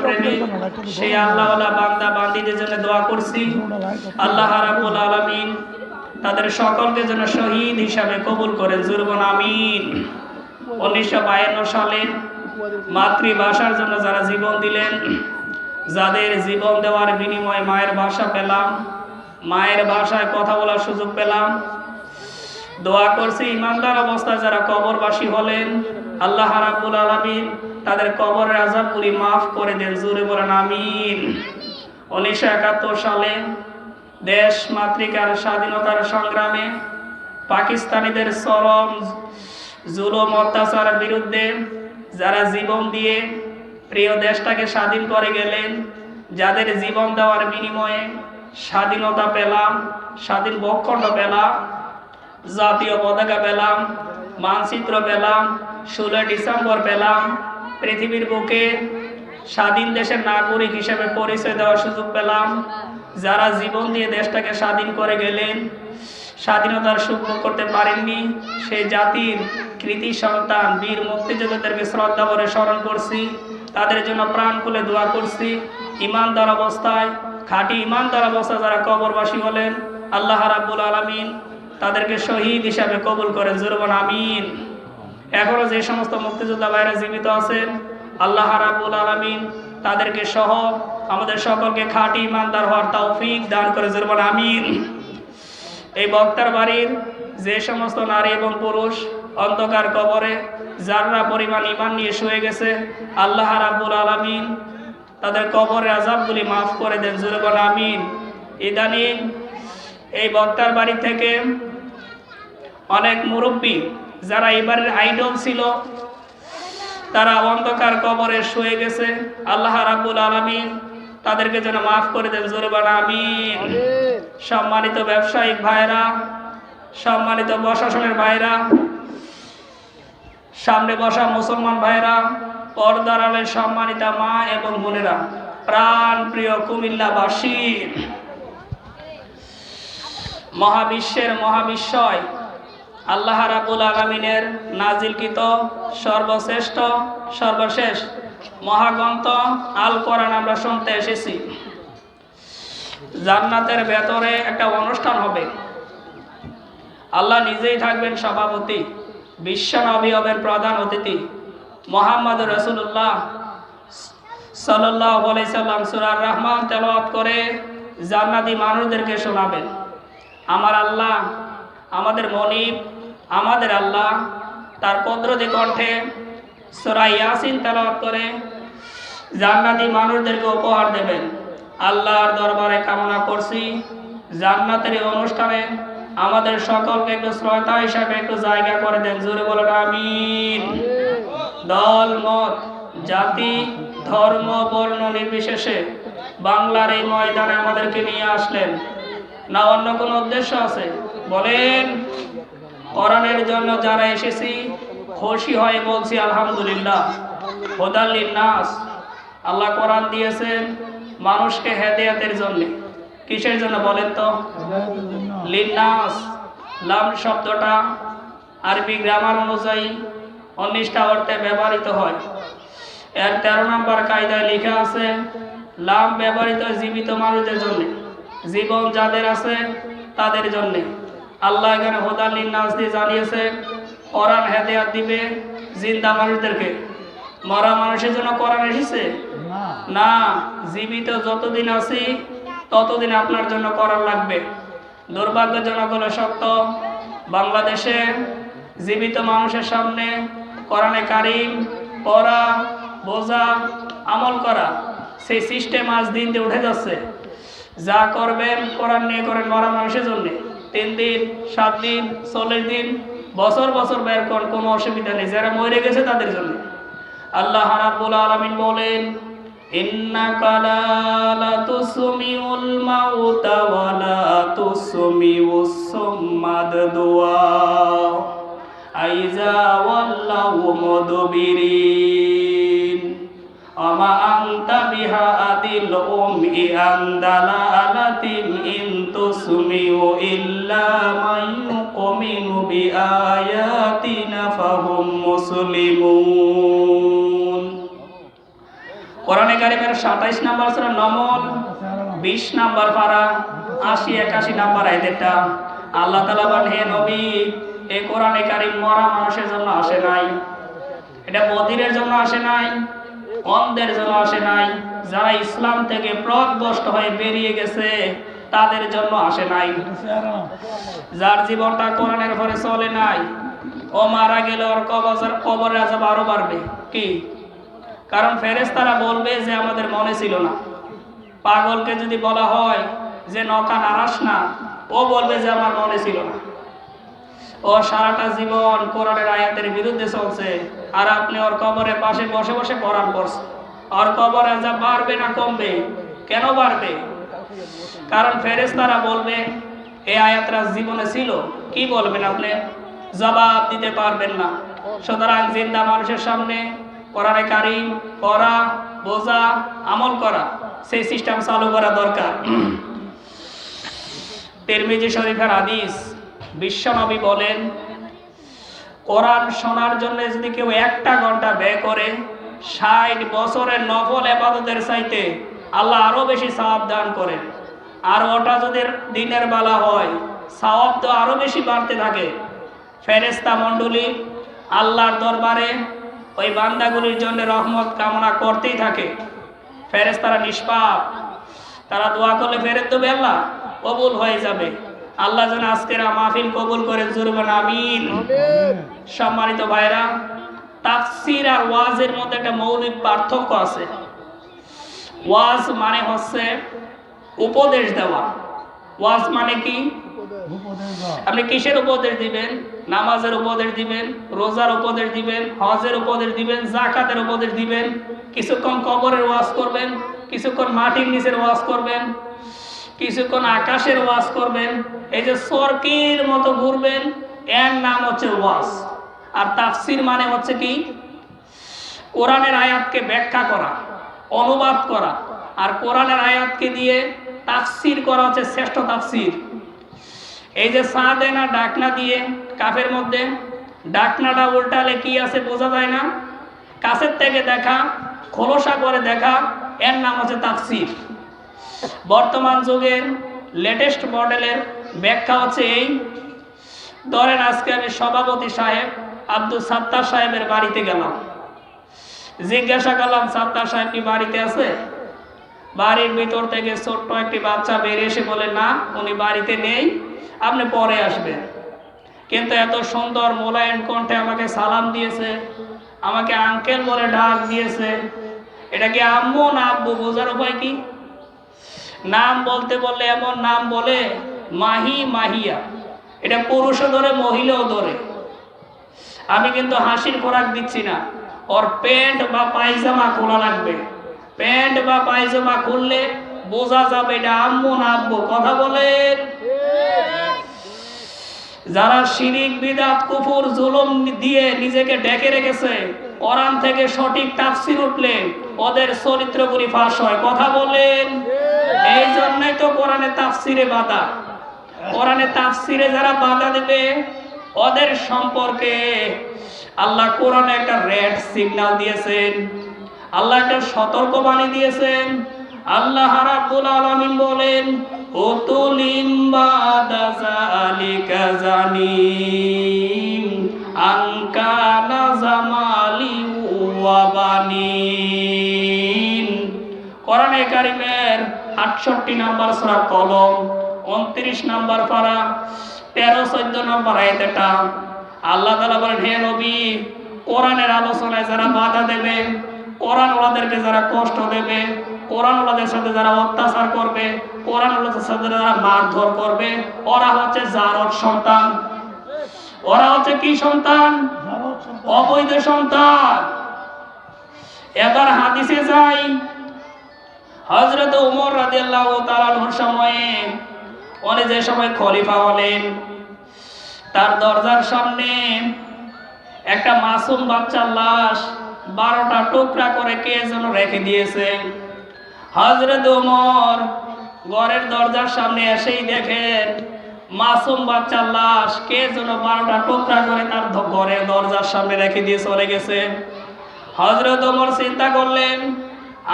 প্রেমিক সেই আল্লাহওয়ালা বান্দা বান্দীদের জন্য দোয়া করছি আল্লাহ রাব্বুল আলামিন তাদের সকলকে যেন শহীদ হিসাবে কবুল করেন, জোরে বলুন আমিন। 1952 সালে মাতৃভাষার জন্য যারা জীবন দিলেন, যাদের জীবন দেওয়ার বিনিময়ে মায়ের ভাষা পেলাম, মায়ের ভাষায় কথা বলার সুযোগ পেলাম, দোয়া করছি ইমানদার অবস্থায় যারা কবরবাসী হলেন, আল্লাহ রাব্বুল আলামিন তাদের কবরের আযাবগুলি মাফ করে দেন, জোরে বলেন আমিন। 1971 সালে দেশ মাতৃকার স্বাধীনতার সংগ্রামে পাকিস্তানিদের চরম জুলুম অত্যাচারের বিরুদ্ধে যারা জীবন দিয়ে প্রিয় দেশটাকে স্বাধীন করে গেলেন, যাদের জীবন দেওয়ার বিনিময়ে স্বাধীনতা পেলাম, স্বাধীন ভূখণ্ড পেলাম, জাতীয় পতাকা পেলাম, মানচিত্র পেলাম, 16 ডিসেম্বর পেলাম, পৃথিবীর বুকে স্বাধীন দেশের নাগরিক হিসেবে পরিচয় দেওয়ার সুযোগ পেলাম, যারা জীবন দিয়ে দেশটাকে স্বাধীন করে গেলেন, স্বাধীনতার সুখ ভোগ করতে পারেননি, সেই জাতির কৃতি সন্তান বীর মুক্তিযোদ্ধাদেরকে শ্রদ্ধা ভরে স্মরণ করছি, তাদের জন্য প্রাণ খুলে দোয়া করছি। ইমানদার অবস্থায়, খাঁটি ইমানদার অবস্থায় যারা কবরবাসী হলেন, আল্লাহ রাব্বুল আলামিন তাদেরকে শহীদ হিসাবে কবুল করেন, জোরে বলুন আমিন। এখনো যে সমস্ত মুক্তিযোদ্ধা ভাইরা জীবিত আছেন, আল্লাহ রাব্বুল আলামিন তাদেরকে সহ আমাদের সকলকে খাঁটি ইমানদার হওয়ার তৌফিক দান করে, জোরে বলুন আমিন। এই বক্তার বাড়ির যে সমস্ত নারী এবং পুরুষ অন্ধকার কবরে যারা পরিমাণ ঈমান নিয়ে শুয়ে গেছে, আল্লাহ রাব্বুল আলামিন তাদের কবরের আযাবগুলি মাফ করে দেন, জোরে বলুন আমিন। ইদানিং এই বক্তার বাড়ি থেকে অনেক মুরব্বী যারা এবারের আইডল ছিল, তারা অন্ধকার কবরে শুয়ে গেছে, আল্লাহ রাব্বুল আলামিন তাদেরকে যেন মাফ করে দেন, জোরে বলুন আমিন। সম্মানিত ব্যবসায়িক ভাইরা, সম্মানিত প্রশাসনের ভাইরা, সামনে বসা মুসলমান ভাইরা, পর্দার আড়ালে সম্মানিতা মা এবং বোনেরা, প্রাণ প্রিয় কুমিল্লাবাসী, মহাবিশ্বের মহাবিশ্বয় আল্লাহ রাব্বুল আলামিনের নাজিলকৃত সর্বশ্রেষ্ঠ সর্বশেষ মহাগ্রন্থ আল কোরআন আমরা শুনতে এসেছি। জান্নাতের ভেতরে একটা অনুষ্ঠান হবে, আল্লাহ নিজেই থাকবেন সভাপতি, বিশ্ব নবী হবেন প্রধান অতিথি, মুহাম্মদ রাসূলুল্লাহ সাল্লাল্লাহু আলাইহি সাল্লাম সূরা আর-রহমান তেলাওয়াত করে জান্নাতি মানুষদেরকে শোনাবেন। আমার আল্লাহ, আমাদের মনিব, আমাদের আল্লাহ তার কুদরতি কণ্ঠে সূরা ইয়াসিন তেলাওয়াত করে জান্নাতি মানুষদেরকে উপহার দেবেন। আল্লাহর দরবারে কামনা করছি জান্নাতের এই অনুষ্ঠানে আমাদের সকলকে একটু শ্রোতা হিসাবে একটু জায়গা করে দেন, জোরে বলুন আমিন। দল মত জাতি ধর্ম বর্ণ নির্বিশেষে বাংলার এই ময়দানে আমাদেরকে নিয়ে আসলেন, না অন্য কোনো উদ্দেশ্য আছে? বলেন। কোরআনের জন্য যারা এসেছি খুশি হয়ে বলছি আলহামদুলিল্লাহ। হুদাল লিন্নাস, আল্লাহ কোরআন দিয়েছেন মানুষকে হেদায়েতের জন্য। কিসের জন্য বলেন তো? লিন্নাস। লাম শব্দটা আরবি গ্রামার অনুযায়ী 19টা অর্থে ব্যবহৃত হয়। এর 13 নম্বর কায়দায় লেখা আছে লাম ব্যবহৃত জীবিত মানুষদের জন্য, জীবন যাদের আছে তাদের জন্য। আল্লাহ এখানে হুদাল লিন্নাস দিয়ে জানিয়েছে কোরআন হেদায়েত দিবে জিন্দা মানুষদেরকে। মরা মানুষের জন্য কোরআন এসেছে না, জীবিত যতদিন আছি ততদিন আপনার জন্য কোরআন লাগবে। দুর্ভাগ্যজনক হলো সত্য, বাংলাদেশে জীবিত মানুষের সামনে কোরআনে কারিম পড়া, বোঝা, আমল করা সেই সিস্টেম আজ দিন দিয়ে উঠে যাচ্ছে। যা করবেন কোরআন নিয়ে করেন মরা মানুষের জন্য। 3 দিন 7 দিন 40 দিন বছর বছর বের করেন, কোনো অসুবিধা নেই। যারা মরে গেছে তাদের জন্য। আল্লাহ রাব্বুল আলামিন বলেন ইন্নাকা লা তুসমিউল মাউতা ওয়া লা তুসমিউস সুম্মাদ দুআ আইজা ওয়াল্লাহু মুদবিরিন আমা আনতা বিহাদিল উমমি আনদালালাতিন ইন তুসমিউ ইল্লা মান ইউমিনু বিআয়াতিনা ফাহুম মুসলিমুন। কোরআনে কারিমের 27 নম্বর সূরা নমল 20 নম্বর পারা 80-81 নম্বর আয়াতটা আল্লাহ তাআলা বলেন, হে নবী, এই কোরআনে কারিম মরা মানুষের জন্য আসে নাই, এটা বধিরের জন্য আসে নাই, অন্ধের জন্য আসে নাই, যারা ইসলাম থেকে পথভ্রষ্ট হয়ে বেরিয়ে গেছে তাদের জন্য আসে নাই। যার জীবনটা কোরআনের পরে চলে নাই, ও মারা গেলে ওর কবরের আযাব আরো বাড়বে। কি কারণ? ফেরেশতারা বলবে যে আমাদের মনে ছিল না। পাগলকে যদি বলা হয় যে নৌকা নাড়াস না, ও বলবে যে আমার মনে ছিল না। ও সারাটা জীবন কোরআনের আয়াতের বিরুদ্ধে চলছে, আর আপনি ওর কবরের পাশে বসে বসে কোরআন পড়ছেন। ওর কবর আযাব বাড়বে না কমবে? কেন বাড়বে? কারণ ফেরেশতারা বলবে এই আয়াতটা জীবনে ছিল। কি বলবেন আপনি? জবাব দিতে পারবেন না। সুতরাং জিন্দা মানুষের সামনে কোরআনে কারিম পড়া, বোঝা, আমল করা, সেই সিস্টেম চালু করা দরকার। তিরমিজি শরীফের হাদিস, বিশ্বনবী বলেন, কোরআন শোনার জন্য যদি কেউ 1টা ঘন্টা ব্যয় করে 60 বছরের নফল ইবাদতের চাইতে আল্লাহ আরো বেশি সওয়াব দান করেন। আর ওটা যদি দিনের বেলা হয়, সওয়াব তো আরো বেশি বাড়তে থাকে। ফেরেশতা মণ্ডলী আল্লাহর দরবারে ওই বান্দাগুলির জন্য রহমত কামনা করতেই থাকে। ফেরেশতারা নিষ্পাপ, তারা দোয়া করলে ফেরেত দেবে, আল্লাহ কবুল হয়ে যাবে। আল্লাহ যেন আজকের মাহফিল কবুল করেন, জোরে বলেন আমিন। সম্মানিত ভাইরা, তাফসীর আর ওয়াজের মধ্যে একটা মৌলিক পার্থক্য আছে। ওয়াজ মানে হচ্ছে উপদেশ দেওয়া। ওয়াজ মানে কি? আপনি কিসের উপদেশ দিবেন? নামাজের উপদেশ দিবেন, রোজার উপদেশ দিবেন, হজের উপদেশ দিবেন, যাকাতের উপদেশ দিবেন, কিছুক্ষণ কবরের ওয়াজ করবেন, কিছুক্ষণ মাটির নিচের ওয়াজ করবেন, কিছুক্ষণ আকাশের ওয়াজ করবেন। এই যে সরকির মতো ঘুরবেন, এর নাম হচ্ছে ওয়াজ। আর তাফসীর মানে হচ্ছে কি? কোরআনের আয়াতকে ব্যাখ্যা করা, অনুবাদ করা। আর কোরআনের আয়াতকে দিয়ে তাফসীর করা হচ্ছে শ্রেষ্ঠ তাফসীর। এই যে সা দেয় না ডাকনা দিয়ে কাফের মধ্যে, ডাকনাটা উল্টালে কি আছে বোঝা যায় না, কাছের থেকে দেখা, খোলসা করে দেখা, এর নাম হচ্ছে তাফসীর। বর্তমান যুগের লেটেস্ট মডেলের ব্যাখ্যা হচ্ছে এই, ধরেন আজকে আমি সভাপতি সাহেব আব্দুল সাত্তার সাহেবের বাড়িতে গেলাম, জিজ্ঞাসা করলাম সাত্তার সাহেব কি বাড়িতে আছে? বাড়ির ভিতর থেকে ছোট্ট একটি বাচ্চা বেরিয়ে এসে বলে, না উনি বাড়িতে নেই, আপনি পরে আসবেন। কিন্তু এত সুন্দর মোলায়েম কণ্ঠে আমাকে সালাম দিয়েছে, আমাকে আঙ্কেল বলে ডাক দিয়েছে। এটা কি আম্মু না আব্বু বোঝার উপায় কি? নাম বলতে বললে এমন নাম বলে, মাহি, মাহিয়া, এটা পুরুষও ধরে মহিলাও ধরে। আমি কিন্তু হাসির খোরাক দিচ্ছি না, ওর প্যান্ট বা পায়জামা খোলা লাগবে। প্যান্ট বা পায়জামা খুললে বোঝা যাবে এটা আম্মু না আব্বু। কথা বলেন। যারা শিরিক, বিদআত, কুফর, জুলুম দিয়ে নিজেকে ঢেকে রেখেছে, কোরআন থেকে সঠিক তাফসীর উঠলে ওদের চরিত্রগুলি ফাঁস হয়। কথা বলেন। এই জন্যই তো কোরআনে তাফসীরে বাধা। কোরআনে তাফসীরে যারা বাধা দেবে ওদের সম্পর্কে আল্লাহ কোরআনে একটা রেড সিগন্যাল দিয়েছেন, আল্লাহ একটা সতর্কবাণী দিয়েছেন। আল্লাহ রাব্বুল আলামিন বলেন, উতুলিম বাদা যালিকা জানিম আনকানা জামালি ওয়া বানিন। কোরআনে কারিমের 68 নম্বর সূরা কলম 29 নম্বর পারা 13-14 নম্বর আয়াতটা আল্লাহ তাআলা বলেন, হে নবী, কোরআনের আলোচনায় যারা বাধা দেবে, কোরআন ওলাদেরকে যারা কষ্ট দেবে, কোরআন ওলাদের সাথে যারা অত্যাচার করবে, কোরআন ওলাদের সাথে যারা মারধর করবে, ওরা হচ্ছে জারদ সন্তান। ওরা হচ্ছে কি সন্তান? অবৈধ সন্তান। এবার হাদিসে যাই, হযরত ওমর রাদিয়াল্লাহু তাআলা আনহুর সময়ে, উনি যে সময় খলিফা হলেন, তার দরজার সামনে একটা মাসুম বাচ্চার লাশ 12টা টুকরা করে কে যেন রেখে দিয়েছে। হযরত ওমর ঘরের দরজার সামনে এসেই দেখেন মাসুম বাচ্চার লাশ কে যেন 12টা টুকরা করে তার ঘরের দরজার সামনে রেখে দিয়ে চলে গেছে। হযরত ওমর চিন্তা করলেন,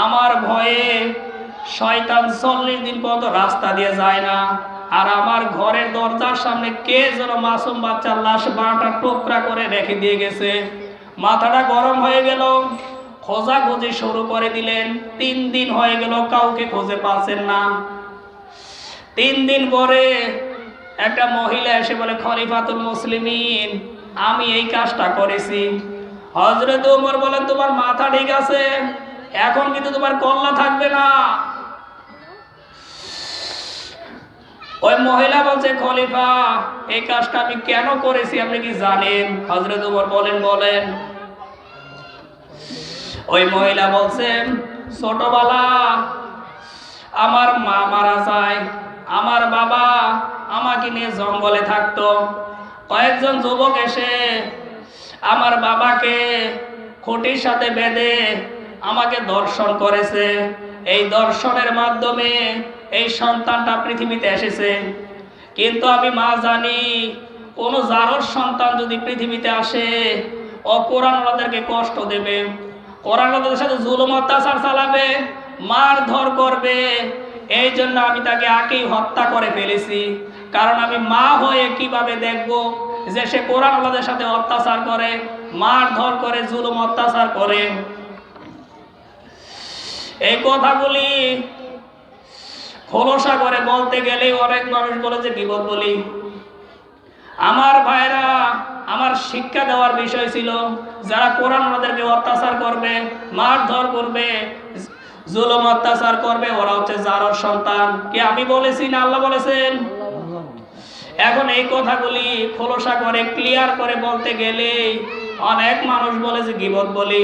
আমার ভয়ে শয়তান 40 দিন পর্যন্ত রাস্তা দিয়ে যায় না। আর আমার ঘরের দরজার সামনে কে যেন মাসুম বাচ্চার লাশ 12টা টুকরা করে রেখে দিয়ে গেছে। মাথাটা গরম হয়ে গেল, খোঁজাখুঁজি শুরু করে দিলেন। 3 দিন হয়ে গেল, কাউকে খুঁজে পাচ্ছেন না। 3 দিন পরে একটা মহিলা এসে বলে, খলিফাতুল মুসলিমিন, আমি এই কাজটা করেছি। হযরত ওমর বলেন, তোমার মাথা ঠিক আছে, এখন কিন্তু তোমার কল্লা থাকবে না। ওই মহিলা বলছে, খলিফা, এই কাজটা আমি কেন করেছি আপনি কি জানেন? হযরত ওমর বলেন, বলেন। ওই মহিলা বলছেন, ছোটবেলা আমার মা মারা যায়, আমার বাবা আমাকে নিয়ে জঙ্গলে থাকতো। কয়েকজন যুবক এসে আমার বাবাকে খুঁটির সাথে বেঁধে আমাকে দর্শন করেছে। এই দর্শনের মাধ্যমে এই সন্তানটা পৃথিবীতে এসেছে। কিন্তু আমি মা জানি, কোন জারর সন্তান যদি পৃথিবীতে আসে, ও কোরআনওয়ালাদেরকে কষ্ট দেবে, কোরআনওয়ালাদের সাথে জুলুম অত্যাচার চালাবে, মারধর করবে। এই জন্য আমি তাকে আগেই হত্যা করে ফেলেছি। কারণ আমি মা হয়ে কিভাবে দেখব যে সে কোরআনওয়ালাদের সাথে অত্যাচার করে, মারধর করে, জুলুম অত্যাচার করে। এই কথাগুলি খোলসা করে বলতে গেলে অনেক মানুষ বলে যে বিপদ বলি। আমার ভাইরা, আমার শিক্ষা দেওয়ার বিষয় ছিল, যারা কোরআনওয়ালাদেরকে অত্যাচার করবে, মারধর করবে, জুলুম অত্যাচার করবে, ওরা হচ্ছে জারর সন্তান। কে আমি বলেছি না আল্লাহ বলেছেন? এখন এই কথাগুলি খোলসা করে ক্লিয়ার করে বলতে গেলে অনেক মানুষ বলে যে গীবত বলি।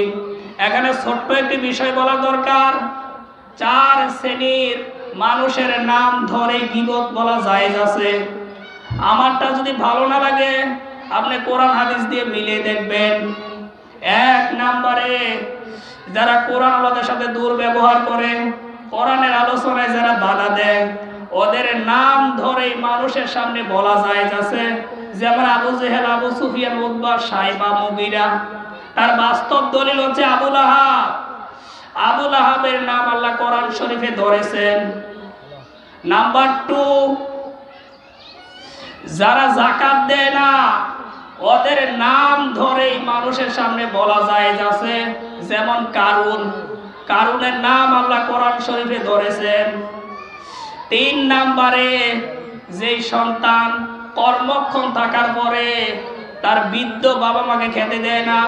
এখানে ছোট্ট একটি বিষয় বলা দরকার। 4 শ্রেণীর মানুষের নাম ধরে গীবত বলা জায়েজ আছে। আমারটা যদি ভালো না লাগে, আপনি কোরআন হাদিস দিয়ে মিলিয়ে দেখবেন। 1 নম্বরে যারা কোরআনওয়ালাদের সাথে দুর্ব্যবহার করে, কোরআনের আলোচনায় যারা বাধা দেয়, ওদের নাম ধরে মানুষের সামনে বলা জায়েজ আছে। যেমন আবু জেহেল, আবু সুফিয়ান, উতবা, সাইবা, মুগীরা। তার বাস্তব দলিল হচ্ছে আবু লাহাব। আবু লাহাবের নাম আল্লাহ কোরআন শরীফে ধরেছেন। নাম্বার 2, যারা যাকাত দেয় না, ওদের নাম ধরেই মানুষের সামনে বলা জায়েজ আছে। যেমন কারুন, কারুনের নাম আল্লাহ কোরআন শরীফে ধরেছেন। 3 নম্বরে যেই সন্তান কর্মক্ষম থাকার পরে তার বৃদ্ধ বাবা মাকে খেতে দেয় না,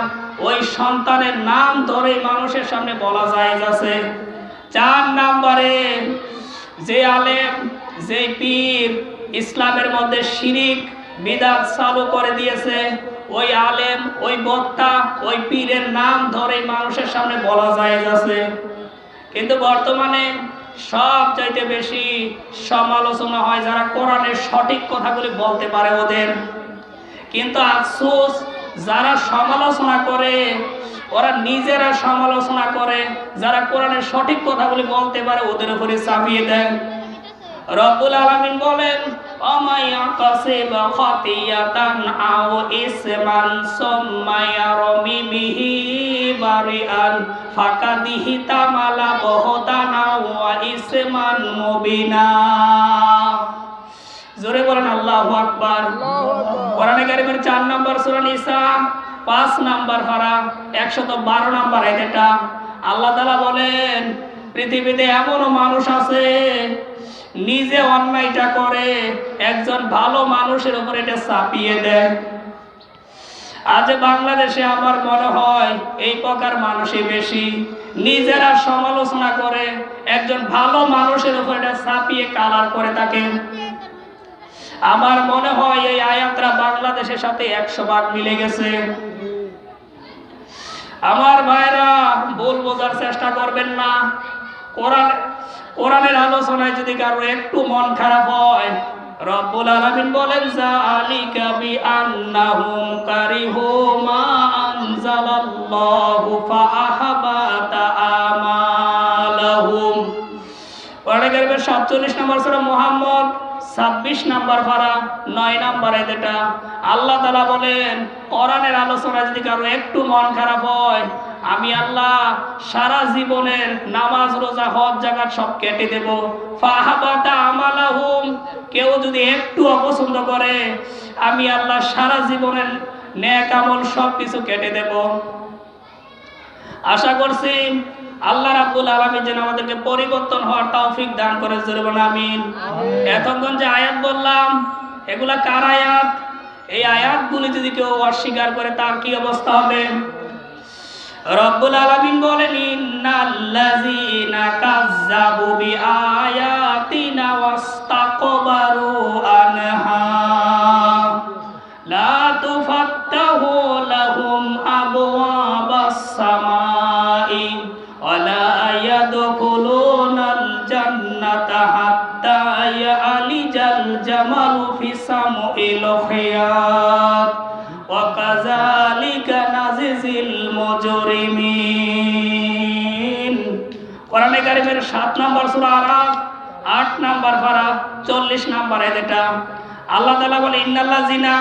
ওই সন্তানের নাম ধরে মানুষের সামনে বলা জায়েজ আছে। 4 নম্বরে যে আলেম, যে পীর ইসলামের মধ্যে শিরিক বিদআত চালু করে দিয়েছে, ওই আলেম, ওই বক্তা, ওই পীরের নাম ধরে মানুষের সামনে বলা জায়েজ আছে। কিন্তু বর্তমানে সবচাইতে বেশি সমালোচনা হয় যারা কোরআনের সঠিক কথাগুলি বলতে পারে ওদের। কিন্তু আফসোস, যারা সমালোচনা করে ওরা নিজেরা সমালোচনা করে, যারা কোরআনের সঠিক কথাগুলি বলতে পারে ওদের উপরে চাপিয়ে দেয়। রব্বুল আলামিন বলেন, আমায়াকাসিবা খাতিয়াতান আও ইসমান সুম্মা ইয়ারমি বিহি বারিআন ফাকাদিহি তামালা বহতানা ওয়া ইসমান মুবিনা। জোরে বলেন আল্লাহু আকবার। কোরআনে কারীমের 4 নম্বর সূরা নিসা 5 নম্বর পারা 112 নম্বর আয়াত। এটা আল্লাহ তাআলা বলেন, পৃথিবীতে এমন মানুষ আছে নিজে অন্যায়টা করে একজন ভালো মানুষের উপর এটা চাপিয়ে দেয়। আজ বাংলাদেশে আমার মনে হয় এই প্রকার মানুষই বেশি, নিজেরা সমালোচনা করে একজন ভালো মানুষের উপর এটা চাপিয়ে কালার করে থাকে। আমার মনে হয় এই আয়াতটা বাংলাদেশের সাথে 100 ভাগ মিলে গেছে। আমার ভাইরা, ভুল বোঝার চেষ্টা করবেন না। কোরআনের আলোচনায় যদি কারো একটু মন খারাপ হয়, রব্বুল আলামিন বলেন, যালিকা বিআন্নাহুম কারিহু মা আনজালাল্লাহু ফাআহবাতা আমালাহুম। কোরআনে কারীমের 47 নম্বর সূরা মুহাম্মদ 26 নম্বর পারা 9 নম্বর আয়াতটা আল্লাহ তাআলা বলেন, কোরআনের আলোচনা যদি কারো একটু মন খারাপ হয়, আমি আল্লাহ সারা জীবনের নামাজ রোজা হজ যাকাত সব কেটে দেব। ফাহাবাতা আমালাহুম, কেউ যদি একটু অপছন্দ করে, আমি আল্লাহ সারা জীবনের নেক আমল সব কিছু কেটে দেব। আশা করছি আল্লাহ রাব্বুল আলামিন যেন আমাদেরকে পরিবর্তন হওয়ার তৌফিক দান করে, জোরে বলুন আমিন। এতক্ষণ যে আয়াত বললাম, এগুলা কার আয়াত? এই আয়াতগুলি যদি কেউ অস্বীকার করে, তার কি অবস্থা হবে? রব্বুল আলামিন বলেন, ইন্নাল্লাযীনা কাযযাবু বিআয়াতিনা ওয়াস্তাকবারু আনহা লা তুফাত্তাহু লাহুম আবওয়াবাস সামাই ওয়ালা ইয়াদখুলুনাল জান্নাতা হাত্তা ইয়ালিজাল জামালু ফি সামইল খিয়াত ওয়া কাযালিকা নাজিজিল মুজরিমিন। কোরআনে কারীমের 7 নম্বর সূরা আরাফ 8 নম্বর পারা 40 নম্বর আয়াতটা আল্লাহ তাআলা বলে, ইন্নাল্লাযিনা,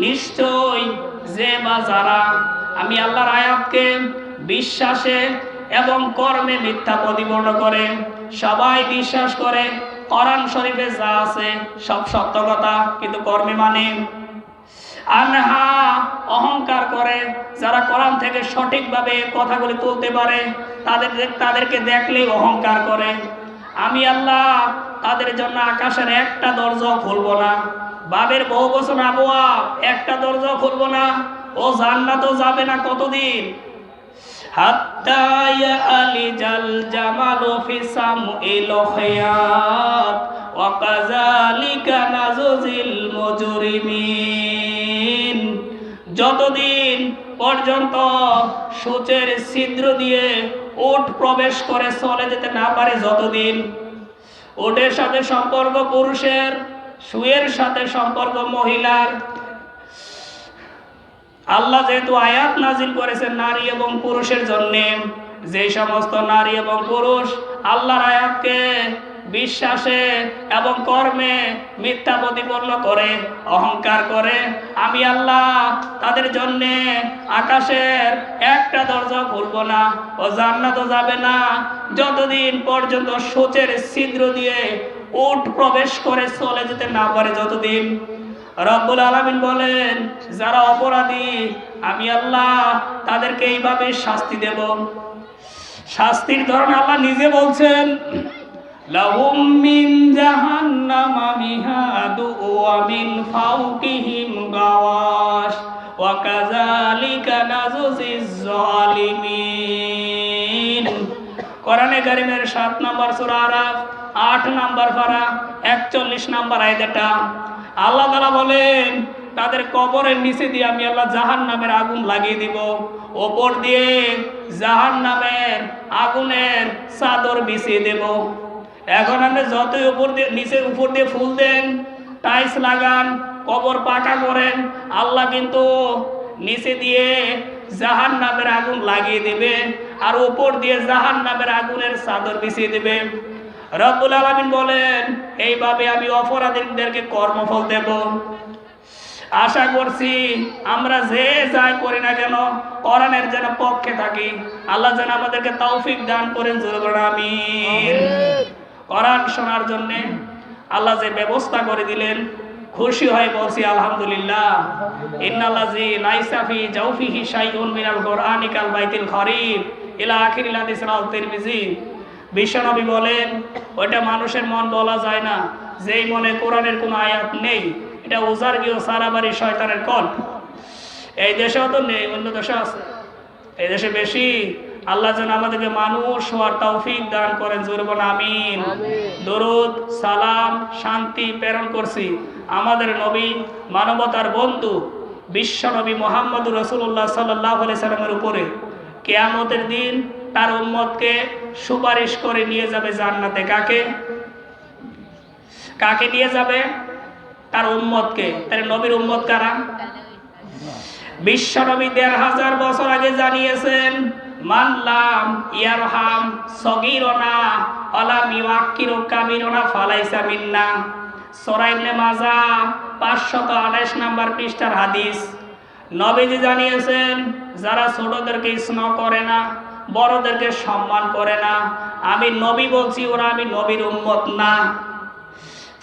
নিশ্চয় যে বা যারা আমি আল্লাহর আয়াতকে বিশ্বাসে এবং কর্মে মিথ্যা প্রতিপন্ন করে, সবাই বিশ্বাস করে কোরআন শরীফে যা আছে সব সত্য কথা, কিন্তু কর্মে মানে আনহা, অহংকার করে, যারা কোরআন থেকে সঠিকভাবে কথাগুলি তুলতে পারে তাদেরকে দেখলেই অহংকার করে, আমি আল্লাহ তাদের জন্য আকাশের একটা দরজাও খুলব না, বাবের বহু বছর আবহাওয়া একটা দরজাও খুলব না, ও জান্নাতও যাবে না কতদিন, হাত্তা ইয়ালিজাল জামালু ফি সামইল খিয়াত ওয়া কাযালিকা নাজিজিল মুজরিমিন। যতদিন পর্যন্ত সূচের ছিদ্র দিয়ে উট প্রবেশ করে চলে যেতে না পারে, যতদিন উটের সাথে সম্পর্ক পুরুষের, সুয়ের সাথে সম্পর্ক মহিলার, আল্লাহ যেহেতু আয়াত নাজিল করেছেন নারী এবং পুরুষের জন্য, যে সমস্ত নারী এবং পুরুষ আল্লাহর আয়াতকে বিশ্বাসে এবং কর্মে মিথ্যা প্রতিপন্ন করে, অহংকার করে, আমি আল্লাহ তাদের জন্য আকাশের একটা দরজা খুলব না, ও জান্নাতও যাবে না যতদিন পর্যন্ত সূচের ছিদ্র দিয়ে উট প্রবেশ করে চলে যেতে না পারে, যতদিন। রব্বুল আলামিন বলেন, যারা অপরাধী আমি আল্লাহ তাদেরকে এইভাবে শাস্তি দেব। শাস্তির ধরন আল্লাহ নিজে বলছেন, লাহুম মিন জাহান্নামা মিহাদু ওয়া মিন ফাওকিহিম গাওয়াশ ওয়া কাযালিকা নাজিজিজ জালিমিন। কোরআনে কারীমের 7 নম্বর সূরা আরাফ 8 নম্বর পারা 41 নম্বর আয়াতটা আল্লাহ তাআলা বলেন, তাদের কবরের নিচে দিয়ে আমি আল্লাহ জাহান্নামের আগুন লাগিয়ে দিব, ওপর দিয়ে জাহান্নামের আগুনের চাদর বিছিয়ে দেব। এখন আপনি যতই উপর দিয়ে ফুল দেন, টাইলস লাগান, কবর পাকা করেন, আল্লাহ কিন্তু নিচে দিয়ে জাহান্নামের আগুন লাগিয়ে দেবে, আর উপর দিয়ে জাহান্নামের আগুনের চাদর বিছিয়ে দেবে। রব্বুল আলামিন বলেন, এইভাবে আমি অপরাধীদেরকে কর্মফল দেব। আশা করছি আমরা যে যাই করি না কেন কোরআনের যেন পক্ষে থাকি, আল্লাহ যেন আমাদেরকে তৌফিক দান করেন, জোরে বলুন আমিন। কোরআন শোনার জন্য আল্লাহ যে ব্যবস্থা করে দিলেন, খুশি হয়ে বলছি আলহামদুলিল্লাহ। ইন্নাল্লাযী লাইসা ফি জাওফিহি শাইউন মিনাল কুরআনি কাল বাইতিল খরিব ইলা আখিরিল হাদিস রাওয়াহু তিরমিজি। বিশ্বনবী বলেন, ওইটা মানুষের মন বলা যায় না, যেই মনে কোরআনের কোনো আয়াত নেই, এটা উজারগীয় সারাবারি শয়তানের কল। এই দেশেও তো নেই, অন্য দেশে আছে, এই দেশে বেশি। আল্লাহ যেন আমাদেরকে মানুষ হওয়ার তৌফিক দান করেন, জোরে বলুন আমিন। দরুদ সালাম শান্তি প্রেরণ করছি আমাদের নবী, মানবতার বন্ধু বিশ্বনবী মুহাম্মদুর রাসূলুল্লাহ সাল্লাল্লাহু আলাইহি সাল্লামের উপরে। কিয়ামতের দিন তার উম্মতকে সুপারিশ করে নিয়ে যাবে জান্নাতে। কাকে কাকে নিয়ে যাবে? তার উম্মতকে। তার নবীর উম্মত কারা? বিশ্বনবী ১৫০০ বছর আগে জানিয়েছেন, মানলাম ইয়ারহাম সগীরনা ওয়ালাম ইউআক্কিরু কাবীরনা ফালাইসা মিন্না। সূরা ইবনে মাজাহ 528 নম্বর পৃষ্ঠার হাদিস। নবীজি জানিয়েছেন, যারা ছোটদেরকে স্নেহ করে না, বড়দেরকে সম্মান করে না, আমি নবী বলছি ওরা আমি নবীর উম্মত না।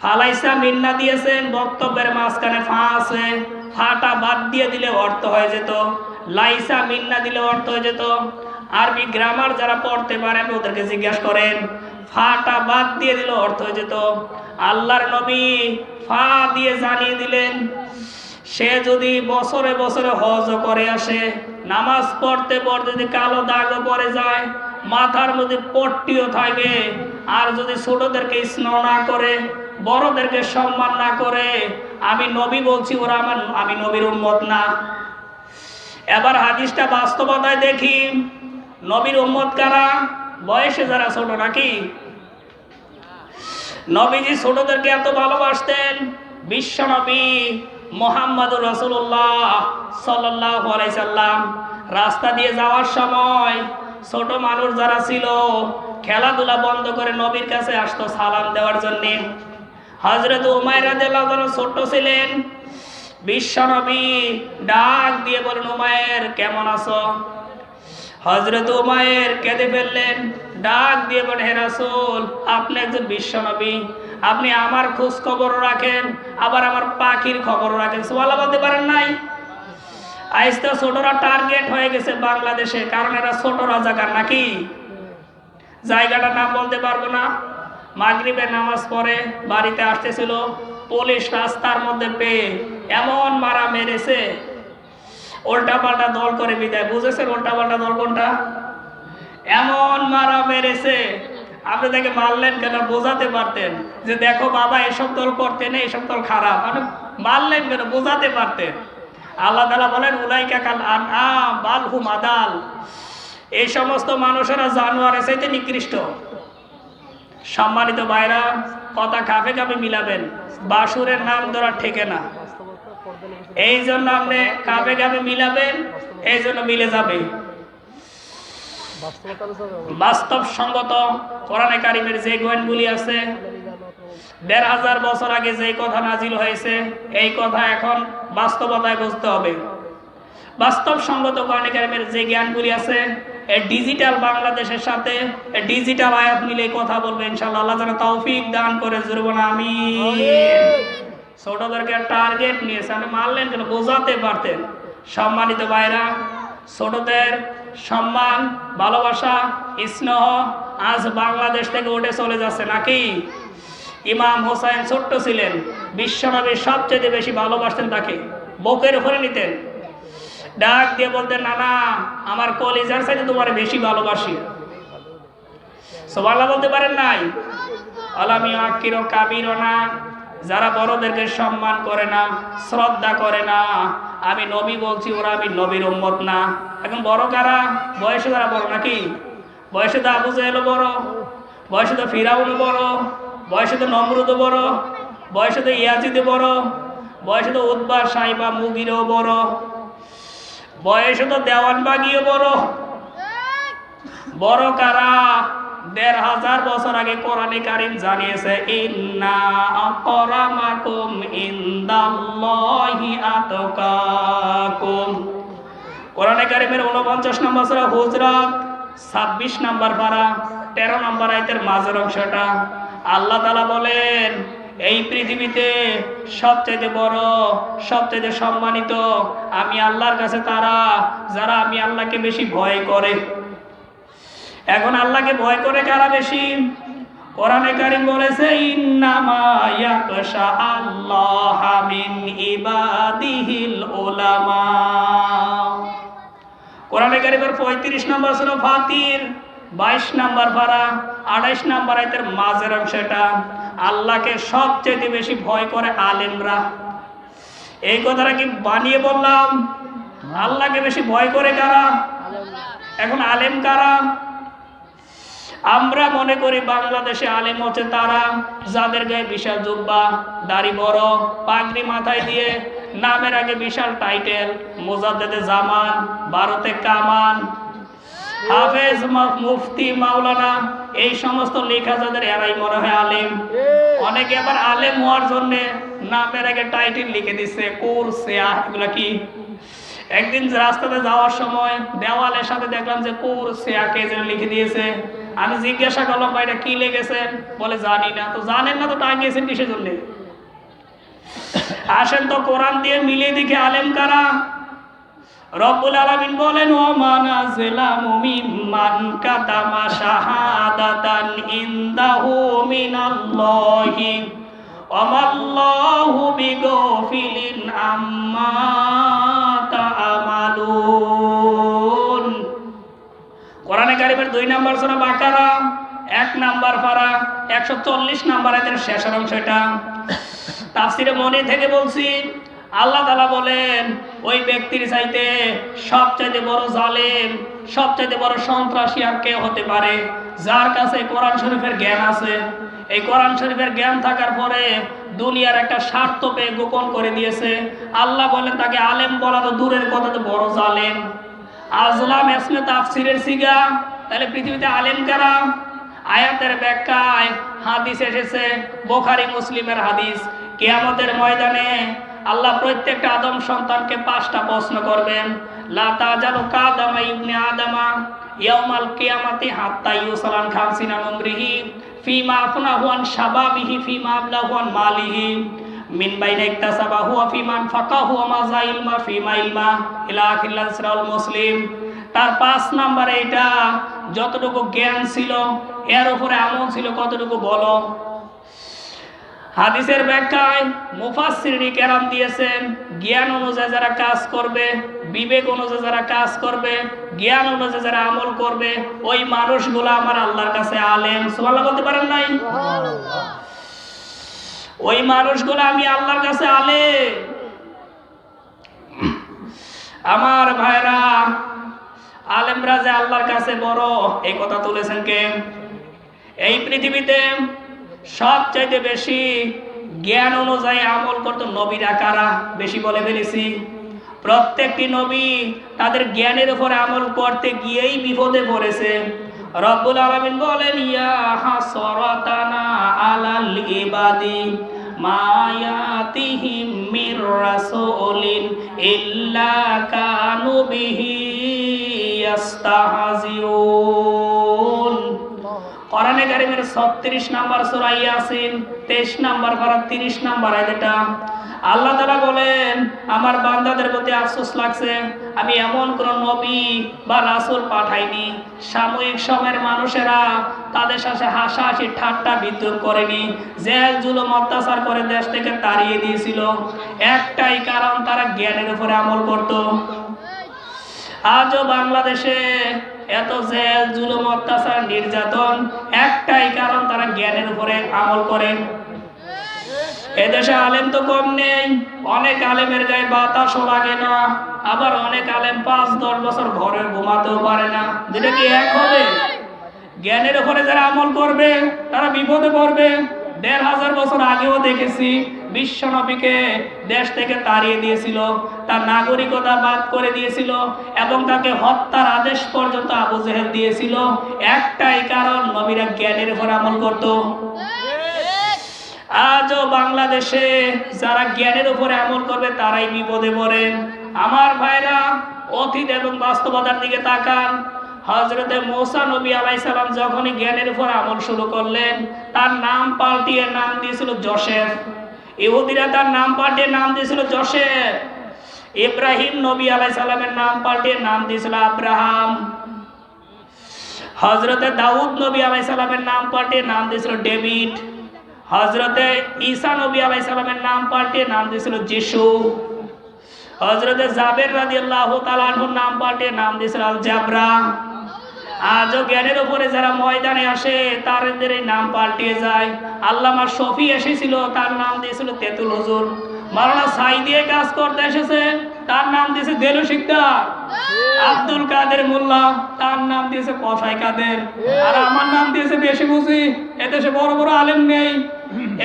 ফালাইসা মিন্না দিয়েছেন, বক্তব্যের মাঝখানে ফা আছে, ফাটা বাদ দিয়ে দিলে অর্থ হয়ে যেত, লাইসা মিন্না দিলে অর্থ হয়ে যেত। আরবি গ্রামার যারা পড়তে পারেন ওদেরকে জিজ্ঞাসা করেন, ফাটা বাদ দিয়ে দিলে অর্থ হয়ে যেত। আল্লাহর নবী ফা দিয়ে জানিয়ে দিলেন, সে যদি বছরে বছরে হজ করে আসে, নামাজ পড়তে পড়তে যদি কালো দাগও পড়ে যায়, মাথার মধ্যে পট্টিও থাকে, আর যদি ছোটদেরকে স্নেহ না করে, বড়দেরকে সম্মান না করে, আমি নবী বলছি ওরা আমি নবীর উম্মত না। এবার হাদিসটা বাস্তবতায় দেখি, নবীর উম্মত কারা? বয়সে যারা ছোট নাকি? নবীজি ছোটদেরকে এত ভালোবাসতেন, বিশ্বনবী মুহাম্মদুর রাসূলুল্লাহ সাল্লাল্লাহু আলাইহি সাল্লাম রাস্তা দিয়ে যাওয়ার সময় ছোট মানুষ যারা ছিল খেলাধুলা বন্ধ করে নবীর কাছে আসতো সালাম দেওয়ার জন্য। হযরত উমাইর রাদিয়াল্লাহু আনহু ছোট ছিলেন, বিশ্বনবী ডাক দিয়ে বলেন, উমাইর কেমন আছো? হযরত উমাইর কেঁদে ফেললেন, ডাক দিয়ে বলেন, হে রাসূল, আপনি একজন বিশ্বনবী, আপনি আমার খোঁজ খবর রাখেন, আবার আমার পাখির খবর রাখেন। সুবহানাল্লাহ বলতে পারেন নাই? আজ তো ছোটরা টার্গেট হয়ে গেছে বাংলাদেশে, কারণ এরা ছোট রাজাকার নাকি? জায়গাটার নাম বলতে পারবো না। মাগরিবের নামাজ পড়ে বাড়িতে আসতেছিল, পুলিশ রাস্তার মধ্যে পেয়ে এমন মারা মেরেছে, উল্টা পাল্টা দল করে বিদায়। বুঝেছেন উল্টা পাল্টা দল কোনটা? এমন মারা মেরেছে, আপনি তাকে মারলেন কেন? বোঝাতে পারতেন যে দেখো বাবা এসব দল করতে নেই, এসব দল খারাপ। আপনি মারলেন কেন? বোঝাতে পারতেন। আল্লাহ তাআলা বলেন, উলাইকা কাল আনআম বাল হুম আদাল, এই সমস্ত মানুষেরা জানোয়ারের চাইতে নিকৃষ্ট। সম্মানিত ভাইরা, কথা কাফে কাফে মিলাবেন, বাসুরের নাম ধরা ঠেকে না। এই জন্য আপনি কাফে কাফে মিলাবেন, এই জন্য মিলে যাবে। বাস্তবসঙ্গত কোরআনে কারিমের যে জ্ঞানগুলি আছে, ১৫০০ বছর আগে যে কথা নাজিল হয়েছে, এই কথা এখন বাস্তবতায় বুঝতে হবে। বাস্তবসঙ্গত কোরআনে কারিমের যে জ্ঞানগুলি আছে, এই ডিজিটাল বাংলাদেশের সাথে ডিজিটাল আয়াত মিলে কথা বলবে ইনশাআল্লাহ। আল্লাহ যেন তৌফিক দান করে, জোরে বলুন আমিন। ছোটদেরকে টার্গেট নিয়েছে, আপনি মারলেন কেন? বোঝাতে পারতেন। সম্মানিত ভাইরা, ছোটদের সম্মান, ভালোবাসা, স্নেহ আজ বাংলাদেশ থেকে উঠে চলে যাচ্ছে নাকি? ইমাম হোসেন ছোট্ট ছিলেন, বিশ্বনবী সবচেয়ে বেশি ভালোবাসতেন তাকে, বুকের উপরে নিতেন, ডাক দিয়ে বলতেন, নানা আমার কলিজার চাইতে তোমার বেশি ভালোবাসি। সুবহানাল্লাহ বলতে পারেন নাই? আলামি আকির কাবিরনা, যারা বড়দেরকে সম্মান করে না, শ্রদ্ধা করে না, আমি নবী বলছি ওরা আমি নবীর উম্মত না। এখন বড় কারা? বয়সে যারা বড় নাকি? বয়সে তো আবু জাহেল বড়, বয়সে তো ফিরাউন বড়, বয়সে তো নমরুদ বড়, বয়সে তো ইয়াজিদ বড়, বয়সে তো উতবা সাইবা মুগিরও বড়, বয়সে তো দেওয়ানবাগিও বড়। বড় কারা? ১৫০০ বছর আগে কোরআনে কারীম জানিয়েছে, ইন্না আকরামাকুম ইনদাল্লাহি আতকাকুম। কোরআনে কারীমের ৪৯ নম্বর সূরা হুজরাত ২৬ নম্বর পারা ১৩ নম্বর আয়াতের মাঝের অংশটা আল্লাহ তাআলা বলেন, এই পৃথিবীতে সবচেয়ে বড়, সবচেয়ে সম্মানিত আমি আল্লাহর কাছে তারা, যারা আমি আল্লাহকে বেশি ভয় করে। এখন আল্লাহকে ভয় করে কারা বেশি? কোরআনে কারীম বলেছে, ইন্নামা ইয়াকশা আল্লাহা মিন ইবাদিহিল উলামা। কোরআনে কারীমের ৩৫ নম্বর সূরা ফাতির ২২ নম্বর পারা ২৮ নম্বর আয়াতের মাঝের অংশটা আল্লাহকে সবচেয়ে বেশি ভয় করে আলেমরা। এই কথাটা কি বানিয়ে বললাম? আল্লাহকে বেশি ভয় করে কারা? এখন আলেম কারা? আমরা মনে করি বাংলাদেশে আলেম হচ্ছে তারা যাদের গায়ে বিশাল জুব্বা, দাড়ি বড়, পাগড়ি মাথায় দিয়ে, নামের আগে বিশাল টাইটেল, মুজাদ্দেদে জামান, ভারতে কামান, হাফেজ, মুফতি, মাওলানা, এই সমস্ত লেখা যাদের এরাই মনে হয় আলেম। অনেকে আবার আলেম হওয়ার জন্য নামের আগে টাইটেল লিখে দিচ্ছে কোর্সে। এগুলা কি? একদিন রাস্তাতে যাওয়ার সময় দেওয়ালের সাথে দেখলাম যে কোর্সে লিখে দিয়েছে। আমি জিজ্ঞাসা করলাম ভাই এটা কি লিখেছেন? বলে জানি না। তো জানেন না তো টাঙিয়েছেন কিসের জন্য? আসেন তো কোরআন দিয়ে মিলিয়ে দেখে আলেম কারা। রব্বুল আলামিন বলেন ওয়া মানাজিলামু মিম্মান কাতামা শাহাদাতান ইনদাহু মিনাল্লাহি ওয়া মাল্লাহু বিগাফিলিন আম্মা তা'মালুন। কোরআনে কারীমের 2 নম্বর সূরা বাকারা 1 নম্বর পারা 140 নম্বর আয়াতের শেষের অংশ এটা। তাফসীরে মনে থেকে বলছি, আল্লাহ তাআলা বলেন ওই ব্যক্তির চাইতে সবচাইতে বড় জালেম, সবচাইতে বড় সন্ত্রাসী আর কে হতে পারে? যার কাছে কোরআন শরীফের জ্ঞান আছে। এই কোরআন শরীফের জ্ঞান থাকার পরে দুনিয়ার একটা স্বার্থ পেয়ে গোপন করে দিয়েছে। আল্লাহ বলেন তাকে আলেম বলা তো দূরের কথা, তো বড় জালেম। আজলাম এসমে তাফসীরের সিগা। তাহলে পৃথিবীতে আলেম কারা? আয়াতের ব্যাখ্যায় হাদিস এসেছে, বুখারী মুসলিমের হাদিস। কিয়ামতের ময়দানে আল্লাহ প্রত্যেকটা আদম সন্তানকে 5টা প্রশ্ন করবেন। লা তাজালু কাদামা ইবনে আদামা ইয়াউমাল কিয়ামাতি হাত্তা ইউসালান খামসিনা উমরিহি ফিমা আফনাহু আন শাবাবিহি ফিমা আবলাহু আন মালিহি মিন বাইনা ইকতাসাবাহু ওয়া ফিমা আনফাকাহু ওয়া মাজা ইলমা ফিমা ইলমা ইলা আখিল সিরাল মুসলিম। তার 5 নম্বরে এটা যতটুকু জ্ঞান ছিল এর উপরে আমল ছিল কতটুকু বলো। হাদিসের ব্যাখ্যায় মুফাসসিরিন কেরাম দিয়েছেন জ্ঞান অনুযায়ী যারা কাজ করবে, বিবেক অনুযায়ী যারা কাজ করবে, জ্ঞান অনুযায়ী যারা আমল করবে, ওই মানুষগুলো আমার আল্লাহর কাছে আলেম। সুবহানাল্লাহ বলতে পারেন নাই? ওই মানুষগুলো আমি আল্লাহর কাছে আলেম। আমার ভাইরা, আলেমরা যে আল্লাহর কাছে বড় এই কথা তুলেছেন কে? এই পৃথিবীতে সবচাইতে বেশি জ্ঞান অনুযায়ী আমল করতো নবীরা কারা? বেশি বলে ফেলেছি। প্রত্যেকটি নবী তাদের জ্ঞানের উপরে আমল করতে গিয়েই বিপদে পড়েছে। রব্বুল আলামিন বলেন ইয়া হাসরাতানা আলাল ইবাদি মা ইয়াতিহিম মির রাসূলিন ইল্লা কানু বিহি ইস্তাহজিউন। কোরআনে কারীমের 36 নম্বর সূরা ইয়াসিন 23 নম্বর পারা 30 নম্বর আয়াতটা আল্লাহ তাআলা বলেন আমার বান্দাদের প্রতি আফসোস লাগছে, আমি এমন কোন নবী বা রাসূল পাঠাইনি সাময়িক সময়ের মানুষেরা তাদের সাথে হাসাহাসি ঠাট্টা বিদ্রুপ করেনি, জেল জুলুম অত্যাচার করে দেশ থেকে তাড়িয়ে দিয়েছিল। একটাই কারণ, তারা জ্ঞানের উপরে আমল করত। আজও বাংলাদেশে এত জেল জুলুম অত্যাচার নির্যাতন একটাই কারণ, তারা জ্ঞানের উপরে আমল করে। এদেশে আলেম তো কম নেই, অনেক আলেমের গায়ে বাতাসও লাগে না, আবার অনেক আলেম 5-10 বছর ঘরে ঘুমাতেও পারে না। যেটা কি এক হবে? জ্ঞানের উপরে যারা আমল করবে তারা বিপদে পড়বে। 1500 বছর আগেও দেখেছি বিশ্ব নবীকে দেশ থেকে তাড়িয়ে দিয়েছিল, তার নাগরিকতা বাদ করে দিয়েছিল এবং তাকে হত্যার আদেশ পর্যন্ত আবু জেহেল দিয়েছিল। একটাই কারণ, নবীরা জ্ঞানের উপর আমল করত। আজও বাংলাদেশে যারা জ্ঞানের উপরে আমল করবে তারাই বিপদে পড়ে। আমার ভাইরা, অতীত এবং বাস্তবতার দিকে তাকান। হযরতে মূসা নবী আলাইহিস সালাম যখনই জ্ঞানের উপর আমল শুরু করলেন, তার নাম পাল্টিয়ে নাম দিয়েছিল জোসেফ। ইহুদিরা তার নাম পাল্টিয়ে নাম দিয়েছিল জোসেফ। ইব্রাহিম নবী আলাইহিস সালামের নাম পাল্টিয়ে নাম দিয়েছিল আব্রাহাম। হযরতে দাউদ নবী আলাইহিস সালামের নাম পাল্টিয়ে নাম দিয়েছিল ডেভিড। হযরতে ঈসা নবী আলাইহিস সালামের নাম পাল্টিয়ে নাম দিয়েছিল যিশু। হযরতে জাবের রাদিয়াল্লাহু তাআলা আনহুর নাম পাল্টিয়ে নাম দিয়েছিল আল জাবরা। আজও জ্ঞানের উপরে যারা ময়দানে আসে তাদের এই নাম পাল্টিয়ে যায়। আল্লামা শফি এসেছিল, তার নাম দিয়েছিল তেতুল হুজুর। মাওলানা সাইদি কাজ করতে এসেছে, তার নাম দিয়েছে দেলু শিকদার। আব্দুল কাদের মোল্লা, তার নাম দিয়েছে কসাই কাদের। আর আমার নাম দিয়েছে বেশি বুঝি। এদেশে বড় বড় আলেম নেই।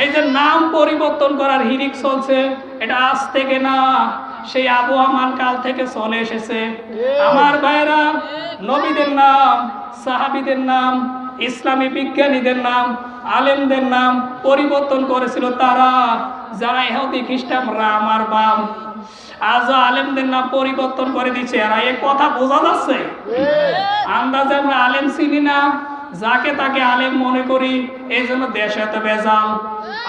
এই যে নাম পরিবর্তন করার হিরিক চলছে, এটা আজ থেকে না, সেই আবহামান কাল থেকে চলে এসেছে। আমার ভাইরা, নবীদের নাম, সাহাবীদের নাম, ইসলামী বিজ্ঞানীদের নাম, আলেমদের নাম পরিবর্তন করেছিল তারা, যারা ইহুদি খ্রিস্টানরা আমার বাম। আজও আলেমদের নাম পরিবর্তন করে দিচ্ছে। আর এই কথা বোঝা যাচ্ছে, আন্দাজে আমরা আলেম চিনি না, যাকে তাকে আলেম মনে করি। এই জন্য দেশে এত ভেজাল।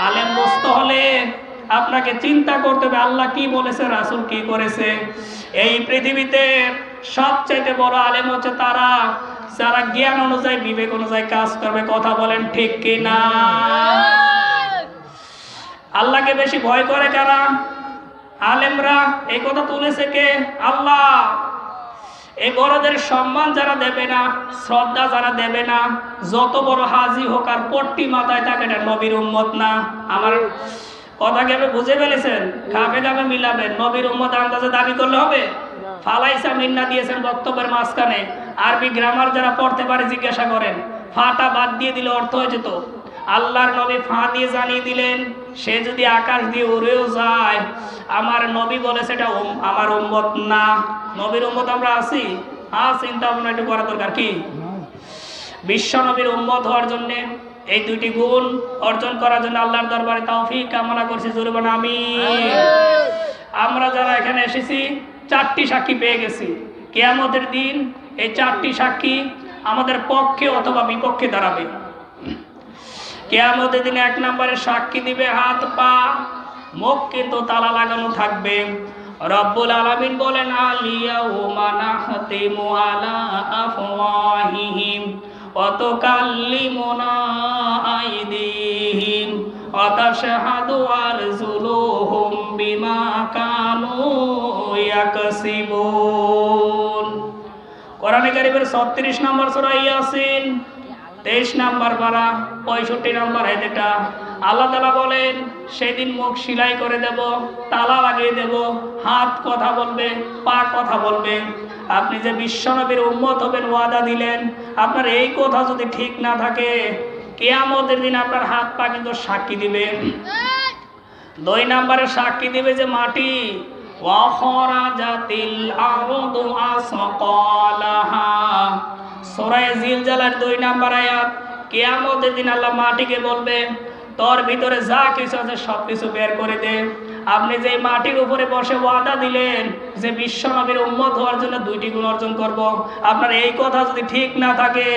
আলেম বুঝতে হলে আপনাকে চিন্তা করতে হবে আল্লাহ কি বলেছে, রাসূল কি করেছে। এই পৃথিবীতে সবচেয়ে বড় আলেম হচ্ছে তারা যারা জ্ঞান অনুযায়ী, বিবেক অনুযায়ী কাজ করবে। কথা বলেন ঠিক কি না? আল্লাহকে বেশি ভয় করে কারা? আলেমরা। এই কথা তুলেছে কে? আল্লাহ। এই বড়দের সম্মান যারা দেবে না, শ্রদ্ধা যারা দেবে না, যত বড় হাজি হোক আর পট্টি মাথায় থাকে, এটা নবীর উম্মত না। আমার কথাকে আপনি বুঝে ফেলেছেন? খাপে খাপে মিলাবেন। নবীর উম্মত আন্দাজে দাবি করলে হবে? ফালাইসা মিন্না দিয়েছেন বক্তব্যের মাঝখানে। আরবি গ্রামার যারা পড়তে পারে জিজ্ঞাসা করেন। ফাটা বাদ দিয়ে দিলে অর্থ হয়ে যেত। আল্লাহর নবী ফা দিয়ে জানিয়ে দিলেন, সে যদি আকাশ দিয়ে উড়েও যায়, আমার নবী বলেছে এটা আমার উম্মত না। নবীর উম্মত আমরা আছি? চিন্তা ভাবনা একটু করা দরকার। কি বিশ্ব নবীর উম্মত হওয়ার জন্য এই দুইটি গুণ অর্জন করার জন্য আল্লাহর দরবারে তৌফিক কামনা করছি। জোরে বলেন আমিন। আমরা যারা এখানে এসেছি, চারটি সাক্ষী পেয়ে গেছি। কিয়ামতের দিন এই চারটি সাক্ষী আমাদের পক্ষে অথবা বিপক্ষে দাঁড়াবে। কিয়ামতের দিনে এক নম্বরে সাক্ষী দিবে হাত পা, মুখ কিন্তু তালা লাগানো থাকবে। রব্বুল আলামিন বলেন, আলিয়াউমা নাখতিমু আলা আফওয়াহিহিম ওয়া তুকাল্লিমুনা আইদিহিম ওয়া তাশহাদু আরজুলুহুম বিমা কানু ইয়াকসিবুন। কোরআনে কারীমের 36 নম্বর সূরা ইয়াসিন 23 নম্বর পারা 65 নম্বর আয়াতটা আল্লাহ তাআলা বলেন, সেদিন মুখ সেলাই করে দেব, তালা লাগিয়ে দেব, হাত কথা বলবে, পা কথা বলবে। আপনি যে বিশ্বনবীর উম্মত হবেন ওয়াদা দিলেন, আপনার এই কথা যদি ঠিক না থাকে, কিয়ামতের দিন আপনার হাত পা কিন্তু সাক্ষী দিবে। 2 নম্বরে সাক্ষী দিবে যে মাটি, ওয়া খরাজাতিল আরদু আসকালাহা। সূরা জিলজালার 2 নম্বর আয়াত। কিয়ামতের দিন আল্লাহ মাটিকে বলবে, তোর ভিতরে যা কিছু আছে সব কিছু বের করে দে। আপনি যে মাটির উপরে বসে ওয়াদা দিলেন যে বিশ্ব নবীর উম্মত হওয়ার জন্য 2টি গুণ অর্জন করব, আপনার এই কথা যদি ঠিক না থাকে,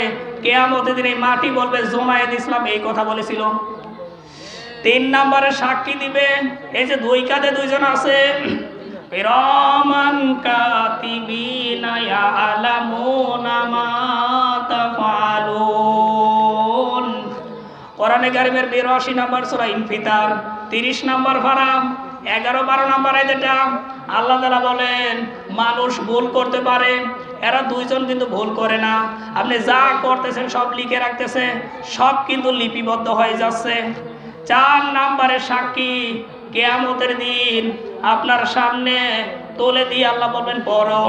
কিয়ামতের দিন এই মাটি বলবে জুনায়েদ ইসলাম এই কথা বলেছিল। 3 নম্বরে সাক্ষী দিবে, এই যে 2 কাঁধে 2 জন আছে, কিরামান কাতিবিনা ইয়ালামুনা মা তাফআলুন। কোরআনে কারীমের 82 নম্বর সূরা ইনফিতার 30 নম্বর পারা 11-12 নম্বর আয়াতটা আল্লাহ তাআলা বলেন, মানুষ ভুল করতে পারে, এরা 2 জন কিন্তু ভুল করে না। আপনি যা করতেছেন সব লিখে রাখতেছে, সব কিন্তু লিপিবদ্ধ হয়ে যাচ্ছে। 4 নম্বরে সাক্ষী, কিয়ামতের দিন আপনার সামনে তুলে দিয়ে আল্লাহ বলবেন, পড়ো,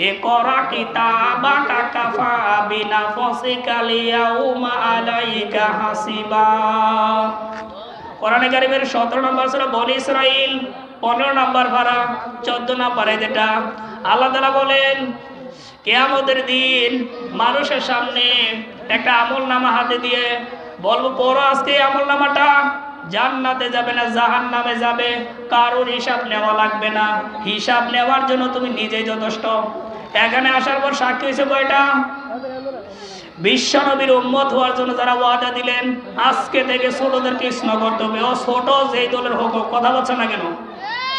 ইকরা কিতাবাকা কাফা বিনাফসিকা লিয়াউমা আলাইকা হাসিবা। কোরআনে কারীমের 17 নম্বর সূরা বনী ইসরাইল 15 নম্বর পারা 14 নম্বর আয়াতটা আল্লাহ তাআলা বলেন, কিয়ামতের দিন মানুষের সামনে একটা আমলনামা হাতে দিয়ে বলবো, পড়ো আজকে আমলনামাটা। জান্নাতে যাবে না জাহান্নামে যাবে, কারোর হিসাব নেওয়া লাগবে না। হিসাব নেওয়ার জন্য তুমি নিজেই যথেষ্ট। এখানে আসার পর সাক্ষী হয়েছে কয়টা? বিশ্ব নবীর উম্মত হওয়ার জন্য যারা ওয়াদা দিলেন, আজকে থেকে ছোটদের কৃষ্ণ করতে হবে। ও ছোট যেই দলের হোক, কথা বলছে না কেন?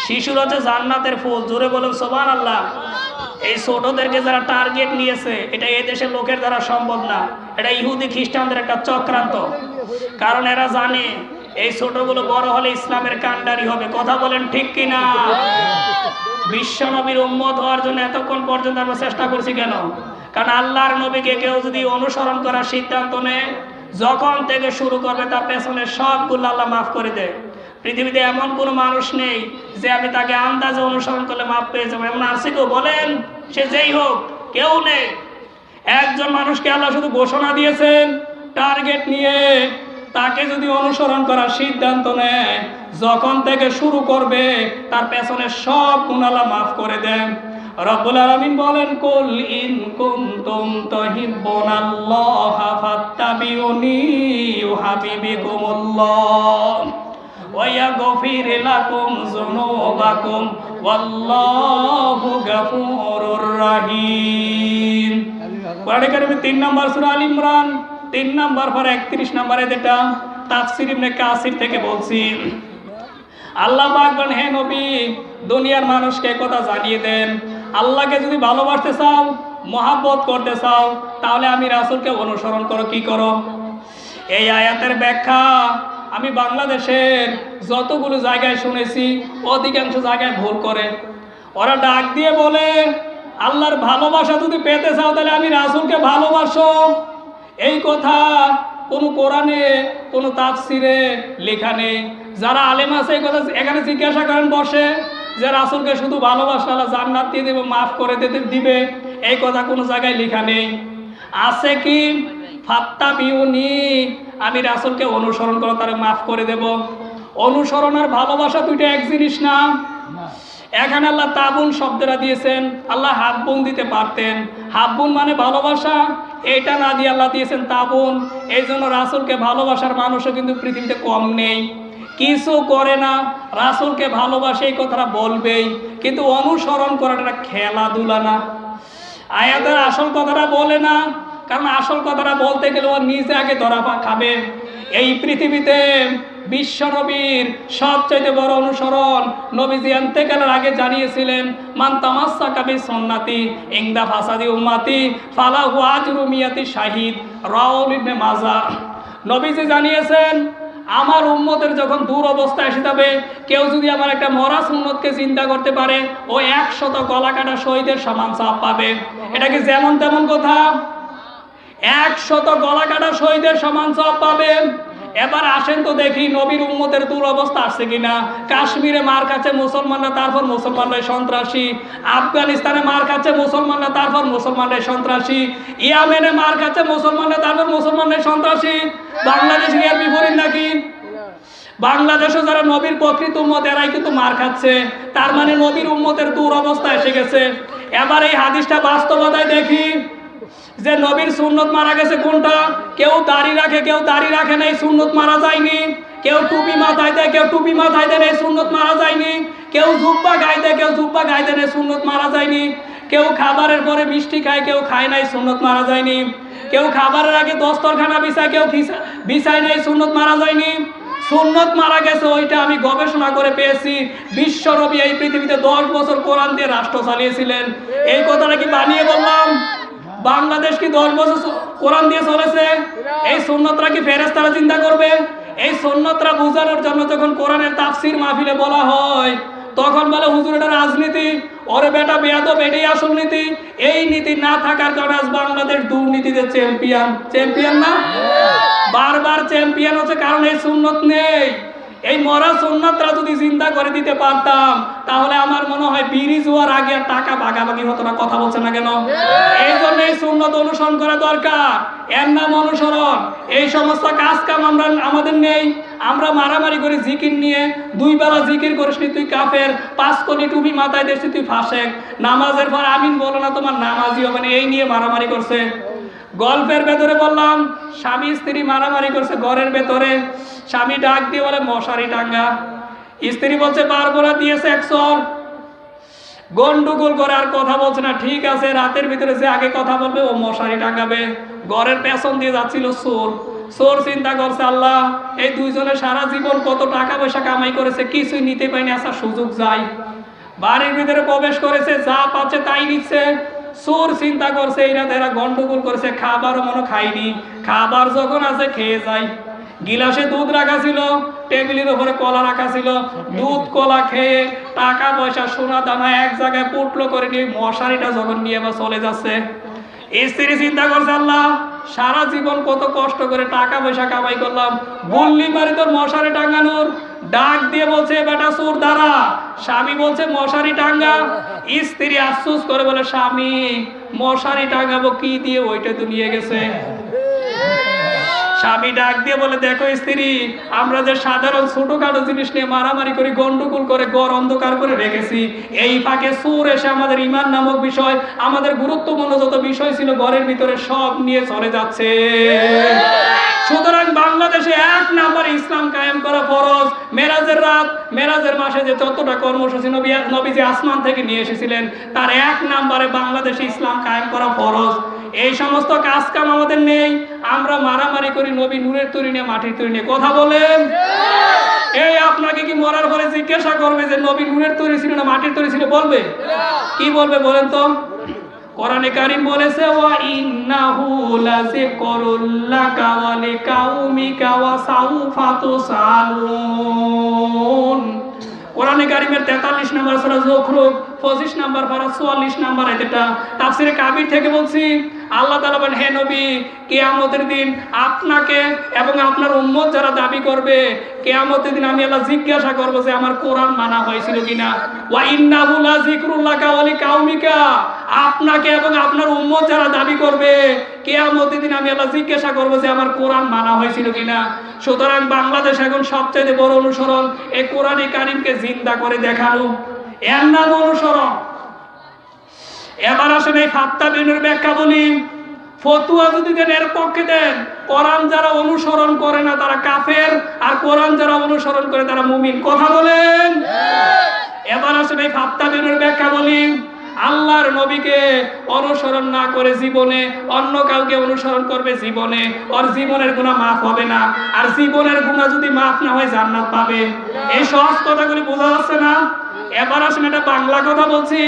শিশুর হচ্ছে জান্নাতের ফুল। জোরে বলুন সুবহানাল্লাহ। এই ছোটদেরকে যারা টার্গেট নিয়েছে, এটা এই দেশের লোকের দ্বারা সম্ভব না। এটা ইহুদি খ্রিস্টানদের একটা চক্রান্ত। কারণ এরা জানে এই ছোটগুলো বড় হলে ইসলামের কান্ডারি হবে। কথা বলেন ঠিক কিনা? বিশ্ব নবীর উম্মত হওয়ার জন্য এতক্ষণ পর্যন্ত আমরা চেষ্টা করছি কেন? কারণ আল্লাহর নবীকে কেউ যদি অনুসরণ করার সিদ্ধান্ত নেয়, যখন থেকে শুরু করবে তার পেছনে সবগুলো আল্লাহ মাফ করে দেয়। পৃথিবীতে এমন কোনো মানুষ নেই যে আমি তাকে আন্দাজে অনুসরণ করলে মাফ পেয়ে যাবো, এমন আছে কেউ? বলেন, সে যেই হোক, কেউ নেই। একজন মানুষকে আল্লাহ শুধু ঘোষণা দিয়েছেন টার্গেট নিয়ে, তাকে যদি অনুসরণ করার সিদ্ধান্ত নেয়, যখন থেকে শুরু করবে তার পেছনে সব গুনাহ আল্লাহ মাফ করে দেন। রব্বুল আলামিন বলেন, কুল ইন কুনতুম তুহিব্বুনাল্লাহা ফাত্তাবিউনি ইউহাবিবিকুমুল্লাহ ওয়া ইয়াগফির লাকুম যুনুবাকুম ওয়াল্লাহু গফুরুর রহিম। কোরআনে কারিমে 3 নম্বর সূরা আল ইমরান 3 নম্বর পর 31 নম্বরে যেটা তাফসীর ইবনে কাসির থেকে বলছি, আল্লাহ পাক বলেন, হে নবী, দুনিয়ার মানুষকে কথা জানিয়ে দেন, আল্লাহকে যদি ভালোবাসতে চাও, মহাব্বত করতে চাও, তাহলে আমি রাসূলকে অনুসরণ করো। কি করো? এই আয়াতের ব্যাখ্যা আমি বাংলাদেশের যতগুলো জায়গায় শুনেছি, অধিকাংশ জায়গায় ভুল করে। ওরা ডাক দিয়ে বলে, আল্লাহর ভালোবাসা যদি পেতে চাও তাহলে আমি রাসূলকে ভালোবাসো। এই কথা কোনো কোরআনে কোনো তাফসিরে লেখা নেই। যারা আলেম আছে এই কথা এখানে জিজ্ঞাসা করেন বসে যে রাসূলকে শুধু ভালোবাসলে আল্লাহ জান্নাত দিয়ে দেবে, মাফ করে দিবে, এই কথা কোনো জায়গায় লেখা নেই। আছে কি? ফাত্তাবিউনি, আমি রাসূলকে অনুসরণ করো, তারে মাফ করে দেব। অনুসরণ আর ভালোবাসা দুইটা এক জিনিস না। এখানে আল্লাহ তাবুন শব্দটা দিয়েছেন, আল্লাহ হাব্বুন দিতে পারতেন। হাব্বুন মানে ভালোবাসা, এটা না দিয়ে আল্লাহ দিয়েছেন তাবুন। এই জন্য রাসূলকে ভালোবাসার মানুষও কিন্তু পৃথিবীতে কম নেই। কিছু করে না, রাসূলকে ভালোবাসে এই কথাটা বলবেই, কিন্তু অনুসরণ করাটা খেলাধুলা না। আয়াতের আসল কথাটা বলে না, কারণ আসল কথাটা বলতে গেলে ও নিজে আগে ধরা খাবে। এই পৃথিবীতে বিশ্ব নবীর সবচাইতে বড় অনুসরণ নবীজি ইন্তেকালের আগে জানিয়েছিলেন, মান তামাসসাকা বিসুন্নতি ইনদা ফাসাদি উম্মতি ফালাহু আজরু মিয়াতি শাহিদ, রাওয়াহু ইবনে মাজাহ। নবীজি জানিয়েছেন, আমার উম্মতের যখন দূর অবস্থা এসে যাবে, কেউ যদি আমার একটা মরা সুন্নতকে চিন্তা করতে পারে, ও 100 গলা কাটা শহীদের সমান সওয়াব পাবে। এটা কি যেমন তেমন কথা? 100 গলা কাটা শহীদের সমান সওয়াব পাবে। এবার আসেন তো দেখি নবীর উম্মতের দূর অবস্থা আসছে কিনা। কাশ্মীরে মার কাছে মুসলমানরা, তারপর মুসলমানরাই সন্ত্রাসী। আফগানিস্তানে মার কাছে মুসলমানরা, তারপর মুসলমানরাই সন্ত্রাসী। ইয়ামেনে মার কাছে মুসলমানরা, তারপর মুসলমানরাই সন্ত্রাসী। বাংলাদেশ এর বিপরীত নাকি? বাংলাদেশে যারা নবীর প্রকৃত উম্মত এরাই কিন্তু মার খাচ্ছে। তার মানে নবীর উম্মতের দূর অবস্থা এসে গেছে। এবার এই হাদিসটা বাস্তবতায় দেখি যে নবীর সুন্নত মারা গেছে কোনটা? কেউ দাড়ি রাখে, কেউ দাড়ি রাখে না, এই সুন্নত মারা যায়নি। কেউ টুপি মাথায় দেয়, কেউ টুপি মাথায় দেয়, এই সুন্নত মারা যায়নি। কেউ জুব্বা গায়ে দেয়, কেউ জুব্বা গায়ে দেয়, এই সুন্নত মারা যায়নি। কেউ খাবারের পরে মিষ্টি খায়, কেউ খায় না, এই সুন্নত মারা যায়নি। কেউ খাবারের আগে দস্তরখানা বিছায়, কেউ বিছায় না, এই সুন্নত মারা যায়নি। সুন্নত মারা গেছে, ওইটা আমি গবেষণা করে পেয়েছি। বিশ্ব নবী এই পৃথিবীতে 10 বছর কোরআন দিয়ে রাষ্ট্র চালিয়েছিলেন। এই কথাটা কি বানিয়ে বললাম? বাংলাদেশ কি 10 বছর কোরআন দিয়ে চলেছে? এই সুন্নতরা কি ফেরেশতারা চিন্তা করবে? এই সুন্নতরা বোঝানোর জন্য যখন কোরআনের তাফসীর মাহফিলে বলা হয়, তখন বলে হুজুর এটা রাজনীতি, ওরে বেটা বেয়াদব, এটাই আসল নীতি। এই নীতি না থাকার কারণে আজ বাংলাদেশ দুর্নীতিতে চ্যাম্পিয়ন না, বারবার চ্যাম্পিয়ন হচ্ছে, কারণ এই সুন্নত নেই। এই মরা সুন্নতরা যদি চিন্তা করে দিতে পারতাম, তাহলে আমার মনে হয় ব্রিজ হওয়ার আগে আর টাকা ভাগাভাগি হতো না। কথা বলছে না কেন? এই জন্য এই সুন্নত অনুসরণ করা দরকার। এর নাম অনুসরণ। এই সমস্ত কাজ কাম আমাদের নেই। আমরা মারামারি করি জিকির নিয়ে। 2 বেলা জিকির করিস নি তুই কাফের, 5 কোটি টুপি মাথায় দিস তুই ফাসেক, নামাজের পর আমিন বলো না তোমার নামাজই হবে না, এই নিয়ে মারামারি করছে। গল্পের ভেতরে বললাম, স্বামী স্ত্রী মারামারি করছে ঘরের ভেতরে। স্বামী ডাক দিয়ে বলে মশারি টাঙ্গা, স্ত্রী বলছে পারবো না, দিয়েছে 100। গন্ডগোল করে আর কথা বলছে না। ঠিক আছে, রাতের ভিতরে যে আগে কথা বলবে ও মশারি টাঙ্গাবে। ঘরের পেছন দিয়ে যাচ্ছিল চোর চিন্তা করছে, আল্লাহ এই দুইজনে সারা জীবন কত টাকা পয়সা কামাই করেছে, কিছুই নিতে পারিনি, আসার সুযোগ যাই। বাড়ির ভিতরে প্রবেশ করেছে, যা পাচ্ছে তাই নিচ্ছে। চোর চিন্তা করছে এই রাতে এরা গন্ডগোল করেছে, খাবারও মনে খাইনি, খাবার যখন আছে খেয়ে যায়। গিলাসে দুধ রাখা ছিল, টেবিলের উপরে কলা রাখা ছিল, দুধ কলা খেয়ে টাকা পয়সা সোনা দানা এক জায়গায় পুটলো করে নিয়ে মশারিটা যখন নিয়ে বা চলে যাচ্ছে, স্ত্রী চিন্তা করছে, আল্লাহ সারা জীবন কত কষ্ট করে টাকা পয়সা কামাই করলাম, বললি মারি তোর মশারি টাঙ্গানোর। ডাক দিয়ে বলছে বেটা চোর দাঁড়া। স্বামী বলছে মশারি টাঙ্গা। স্ত্রী আফসোস করে বলে, স্বামী মশারি টাঙ্গাবো কি দিয়ে, ওইটা তো নিয়ে গেছে। স্বামী ডাক দিয়ে বলে, দেখো স্ত্রী, আমরা যে সাধারণ ছোটখাটো জিনিস নিয়ে মারামারি করি, গন্ডগোল করে ঘর অন্ধকার করে রেখেছি, এই ফাঁকে চোর এসে আমাদের ঈমান নামক বিষয়, আমাদের গুরুত্বপূর্ণ যত বিষয় ছিল ঘরের ভিতরে সব নিয়ে চলে যাচ্ছে। সুতরাং বাংলাদেশে 1 নম্বরে ইসলাম কায়েম করা ফরজ। মেরাজের রাত, মেরাজের মাসে যে যতটা কর্মসূচি নবীজি আসমান থেকে নিয়ে এসেছিলেন, তার 1 নম্বরে বাংলাদেশে ইসলাম কায়েম করা ফরজ। এই সমস্ত কাজ কাম আমাদের নেই, আমরা মারামারি করি নবী নূরের তৈরি নিয়ে, মাটির তৈরি নিয়ে। কথা বলেন, এই আপনাকে কি মরার পরে জিজ্ঞাসা করবে যে নবী নূরের তৈরি ছিল না মাটির তৈরি ছিল? বলবে কি বলবে বলেন তো? কোরআনে কারীম বলেছে, ওয়া ইন্নাহু লাযিকরুল লাকা ওয়া লিকাউমিকা ওয়া সাউফা তুসালুন। কোরআনে কারীমের 43 নম্বর সূরা যুখরুফ 25 নম্বর পারা 44 নম্বর আয়াতটা তাফসীরে কাবীর থেকে বলছি। আল্লাহ তাআলা বলেন, হে নবী, কিয়ামতের দিন আপনাকে এবং আপনার উম্মত যারা দাবি করবে, কিয়ামতের দিন আমি আল্লাহ জিজ্ঞাসা করব যে আমার কোরআন মানা হয়েছিল কিনা। ওয়া ইন্নাহু লাযিকরুল লাকা ওয়া লিকাউমিকা, আপনাকে এবং আপনার উম্মত যারা দাবি করবে, কিয়ামতের দিন আমি আল্লাহ জিজ্ঞাসা করব যে আমার কোরআন মানা হয়েছিল কিনা। সুতরাং বাংলাদেশ এখন সবচেয়ে বড় অনুসরণ এই কোরআনে কারীমকে জিন্দা করে দেখানো, এর নাম অনুসরণ। এবার আসেন এই ফাত্তা বিনের ব্যাখ্যা বলি। ফতুয়া যদি দেন এর পক্ষে দেন, কোরআন যারা অনুসরণ করে না তারা কাফের, আর কোরআন যারা অনুসরণ করে তারা মুমিন। কথা বলেন। এবার আসেন এই ফাত্তা বিনের ব্যাখ্যা বলি। আল্লাহর নবীকে অনুসরণ না করে জীবনে অন্য কাউকে অনুসরণ করবে, জীবনে ওর জীবনের গুনাহ মাফ হবে না, আর জীবনের গুনাহ যদি মাফ না হয় জান্নাত পাবে। এই সহজ কথাগুলি বোঝা যাচ্ছে না? এবার আসেন এটা বাংলা কথা বলছি।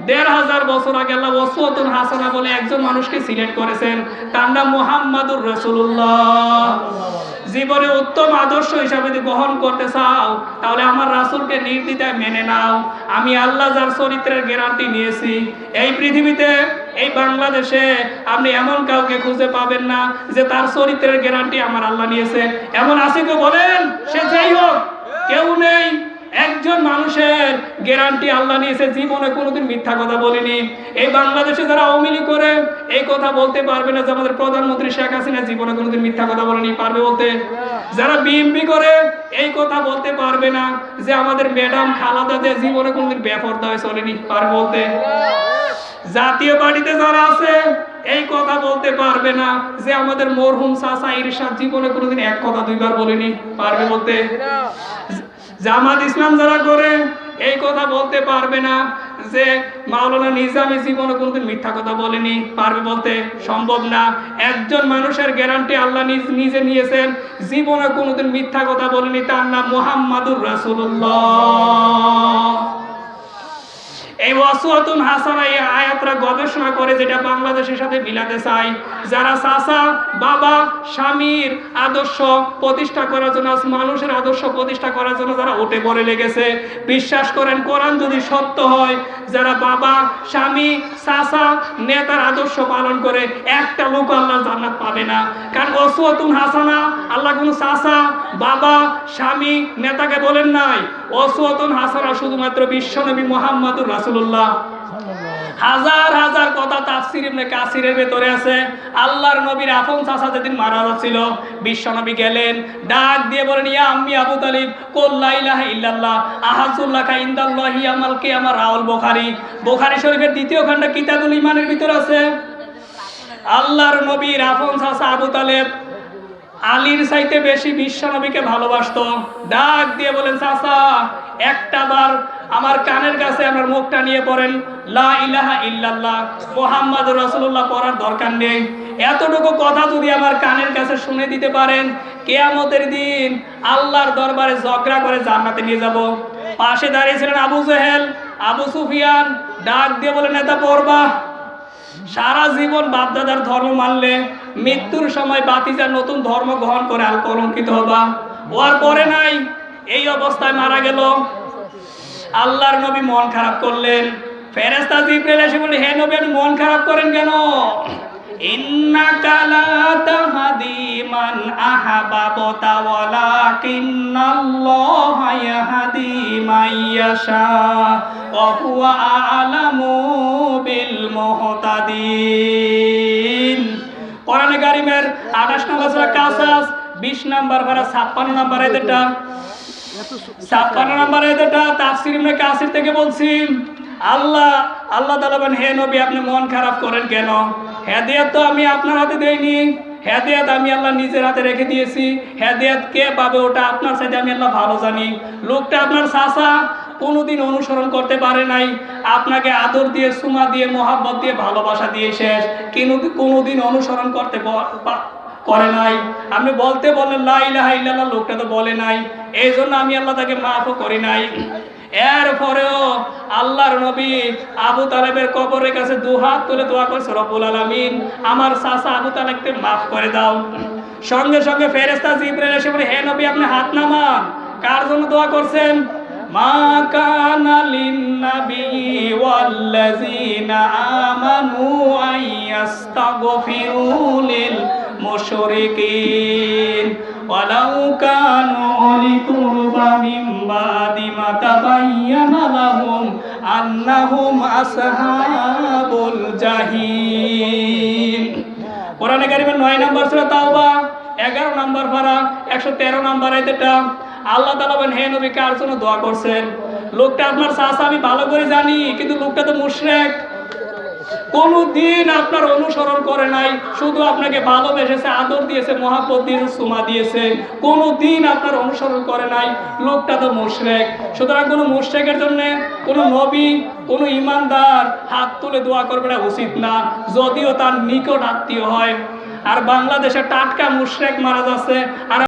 1500 বছর আগে আল্লাহ ওয়াসওয়াতুন হাসানা বলে একজন মানুষকে সিলেক্ট করেছেন, তার নাম মুহাম্মাদুর রাসূলুল্লাহ। জীবনে উত্তম আদর্শ হিসাবে যদি গ্রহণ করতে চাও, তাহলে আমার রাসূলকে নির্দ্বিধায় মেনে নাও। আমি আল্লাহ যার চরিত্রের গ্যারান্টি নিয়েছি, এই পৃথিবীতে এই বাংলাদেশে আপনি এমন কাউকে খুঁজে পাবেন না যে তার চরিত্রের গ্যারান্টি আমার আল্লাহ নিয়েছে। এমন আছে কেউ? বলেন। সে যেই হোক, কেউ নেই। একজন মানুষের গ্যারান্টি আল্লাহ নিয়েছে, জীবনে কোনোদিন মিথ্যা কথা বলিনি। এই বাংলাদেশে যারা আওয়ামী লীগ করে এই কথা বলতে পারবে না যে আমাদের প্রধানমন্ত্রী শেখ হাসিনা জীবনে কোনোদিন মিথ্যা কথা বলেনি। পারবে বলতে? যারা বিএনপি করে এই কথা বলতে পারবে না যে আমাদের ম্যাডাম খালেদা জিয়া জীবনে কোনোদিন বেপরদা হয়ে চলেনি। পারবে বলতে? জাতীয় পার্টিতে যারা আছে এই কথা বলতে পারবে না যে আমাদের মরহুম চাচা ইরশাদ জীবনে কোনোদিন এক কথা দুইবার বলেনি। পারবে বলতে? জামাত ইসলাম যারা করে এই কথা বলতে পারবে না যে মাওলানা নিজামী জীবনে কোনোদিন মিথ্যা কথা বলেনি। পারবে বলতে? সম্ভব না। একজন মানুষের গ্যারান্টি আল্লাহ নিজে নিয়েছেন, জীবনে কোনোদিন মিথ্যা কথা বলেনি, তার নাম মুহাম্মাদুর রাসূলুল্লাহ। এই ওয়াসওয়াতুন হাসানা এই আয়াতরা গবেষণা করে যেটা বাংলাদেশের সাথে মিলাতে চাই। যারা চাচা বাবা স্বামীর আদর্শ প্রতিষ্ঠা করার জন্য, মানুষের আদর্শ প্রতিষ্ঠা করার জন্য যারা উঠে পড়ে লেগেছে, বিশ্বাস করেন কোরআন যদি সত্য হয়, যারা বাবা স্বামী চাচা নেতার আদর্শ পালন করে একটা লোক আল্লাহ জান্নাত পাবে না। কারণ ওয়াসওয়াতুন হাসানা আল্লাহ কোনো চাচা বাবা স্বামী নেতাকে বলেন নাই। ওয়াসওয়াতুন হাসানা শুধুমাত্র বিশ্বনবী মুহাম্মাদুর রাসূলুল্লাহ। হাজার হাজার কথা তাফসীর ইবনে কাসিরের ভেতরে আছে। আল্লাহর নবীর আপন চাচা যেদিন মারা যাচ্ছিল, বিশ্বনবী গেলেন, ডাক দিয়ে বলেন, ইয়া আম্মি আবু তালিব কুল লা ইলাহা ইল্লাল্লাহ আহাজুল্লাকা ইনদাল্লাহি ইয়ামাল কিয়ামা। রাউল বুখারী, বুখারী শরীফের 2য় খণ্ড কিতাবুল ঈমানের ভিতরে আছে। আল্লাহর নবীর আপন চাচা আবু তালেব আলীর চাইতে বেশি বিশ্বনবীকে ভালোবাসতো। ডাক দিয়ে বলেন, চাচা একটা বার আমার কানের কাছে আমার মুখটা নিয়ে পড়েন, লা ইলাহা ইল্লাল্লাহ মুহাম্মাদুর রাসূলুল্লাহ পড়ার দরকার নেই। এতটুকু কথা যদি আমার কানের কাছে শুনে দিতে পারেন, কিয়ামতের দিন আল্লাহর দরবারে ঝগড়া করে জান্নাতে নিয়ে যাব। পাশে দাঁড়িয়ে ছিলেন আবু জেহেল, আবু সুফিয়ান। ডাক দিয়ে বলেন, নেতা পড়বা। সারা জীবন বাপদাদার ধর্ম মানলে মৃত্যুর সময় বাতিজার নতুন ধর্ম গ্রহণ করে আল কলঙ্কিত হবা। ও আর পরে নাই, এই অবস্থায় মারা গেল। আল্লাহর নবী মন খারাপ করলেন। ফেরেশতা জিবরাইল এসে বলে, হে নবী আপনি মন খারাপ করেন কেন? ইন্নাকা লা তাহদি মান আহাবাবতা ওয়ালাকিন্নাল্লাহা ইয়াহদি মাইয়াশা ওয়া হুয়া আ'লামু বিল মুহতাদিন। কোরআনে কারীমের 28 নম্বর সূরা কাসাস 20 নম্বর পারা 56 নম্বর আয়াতটা 56 নম্বর আয়াতটা তাফসীর ইবনে কাসির থেকে বলছি। আল্লাহ তাআলা বলেন, হে নবী আপনি মন খারাপ করেন কেন? হেদায়েত তো আমি আপনার হাতে দেইনি, হেদায়েত আমি আল্লাহ নিজের হাতে রেখে দিয়েছি। হেদায়েত কে পাবে ওটা আপনার সাথে আমি আল্লাহ ভালো জানি। লোকটা আপনার চাচা কোনোদিন অনুসরণ করতে পারে নাই, আপনাকে আদর দিয়ে সুমা দিয়ে মোহাব্বত দিয়ে ভালোবাসা দিয়ে শেষ, কিন্তু কোনোদিন অনুসরণ করতে করে নাই। আপনি বলতে বললেন লা ইলাহা ইল্লাল্লাহ, লোকটা তো বলে নাই, এই জন্য আমি আল্লাহ তাকে মাফও করি নাই। এরপরেও আল্লাহর নবী আবু তালেবের কবরের কাছে দুহাত তুলে দোয়া করছে, রব্বুল আলামিন আমার চাচা আবু তালেবকে মাফ করে দাও। সঙ্গে সঙ্গে ফেরেশতা জিবরাইল এসে বলে, হে নবী আপনি হাত নামান। কার জন্য দোয়া করছেন? মা কানা লিন-নাবী ওয়াল্লাযীনা আমানু আইয়াস্তাগফিরু লিল মুশরিকিন ওয়ালাউ কানু উলি কুরবা মিন বাদি মা তাবায়্যানা লাহুম আন্নাহুম আসহাবুল জাহিম। কোরআনে কারিমের 9 নম্বর সূরা তাওবা 11 নম্বর পারা 113 নম্বর আয়াতটা আল্লাহ তাআলা বলেন, হে নবী কার জন্য দোয়া করছেন? লোকটা আপনার চাচা আমি ভালো করে জানি, কিন্তু লোকটা তো মুশরিক, কোনদিন আপনার অনুসরণ করে নাই, শুধু আপনাকে ভালোবেসেছে, আদর দিয়েছে, মহাব্বত দিয়েছে, সুমা দিয়েছে, কোনদিন আপনার অনুসরণ করে নাই। লোকটা তো মুশরিক। সুতরাং কোনো মুশরিকের জন্য কোনো নবী কোনো ইমানদার হাত তুলে দোয়া করবে না উচিত না, যদিও তার নিকট আত্মীয় হয়। আর বাংলাদেশে টাটকা মুশরিক মারা যাচ্ছে। আর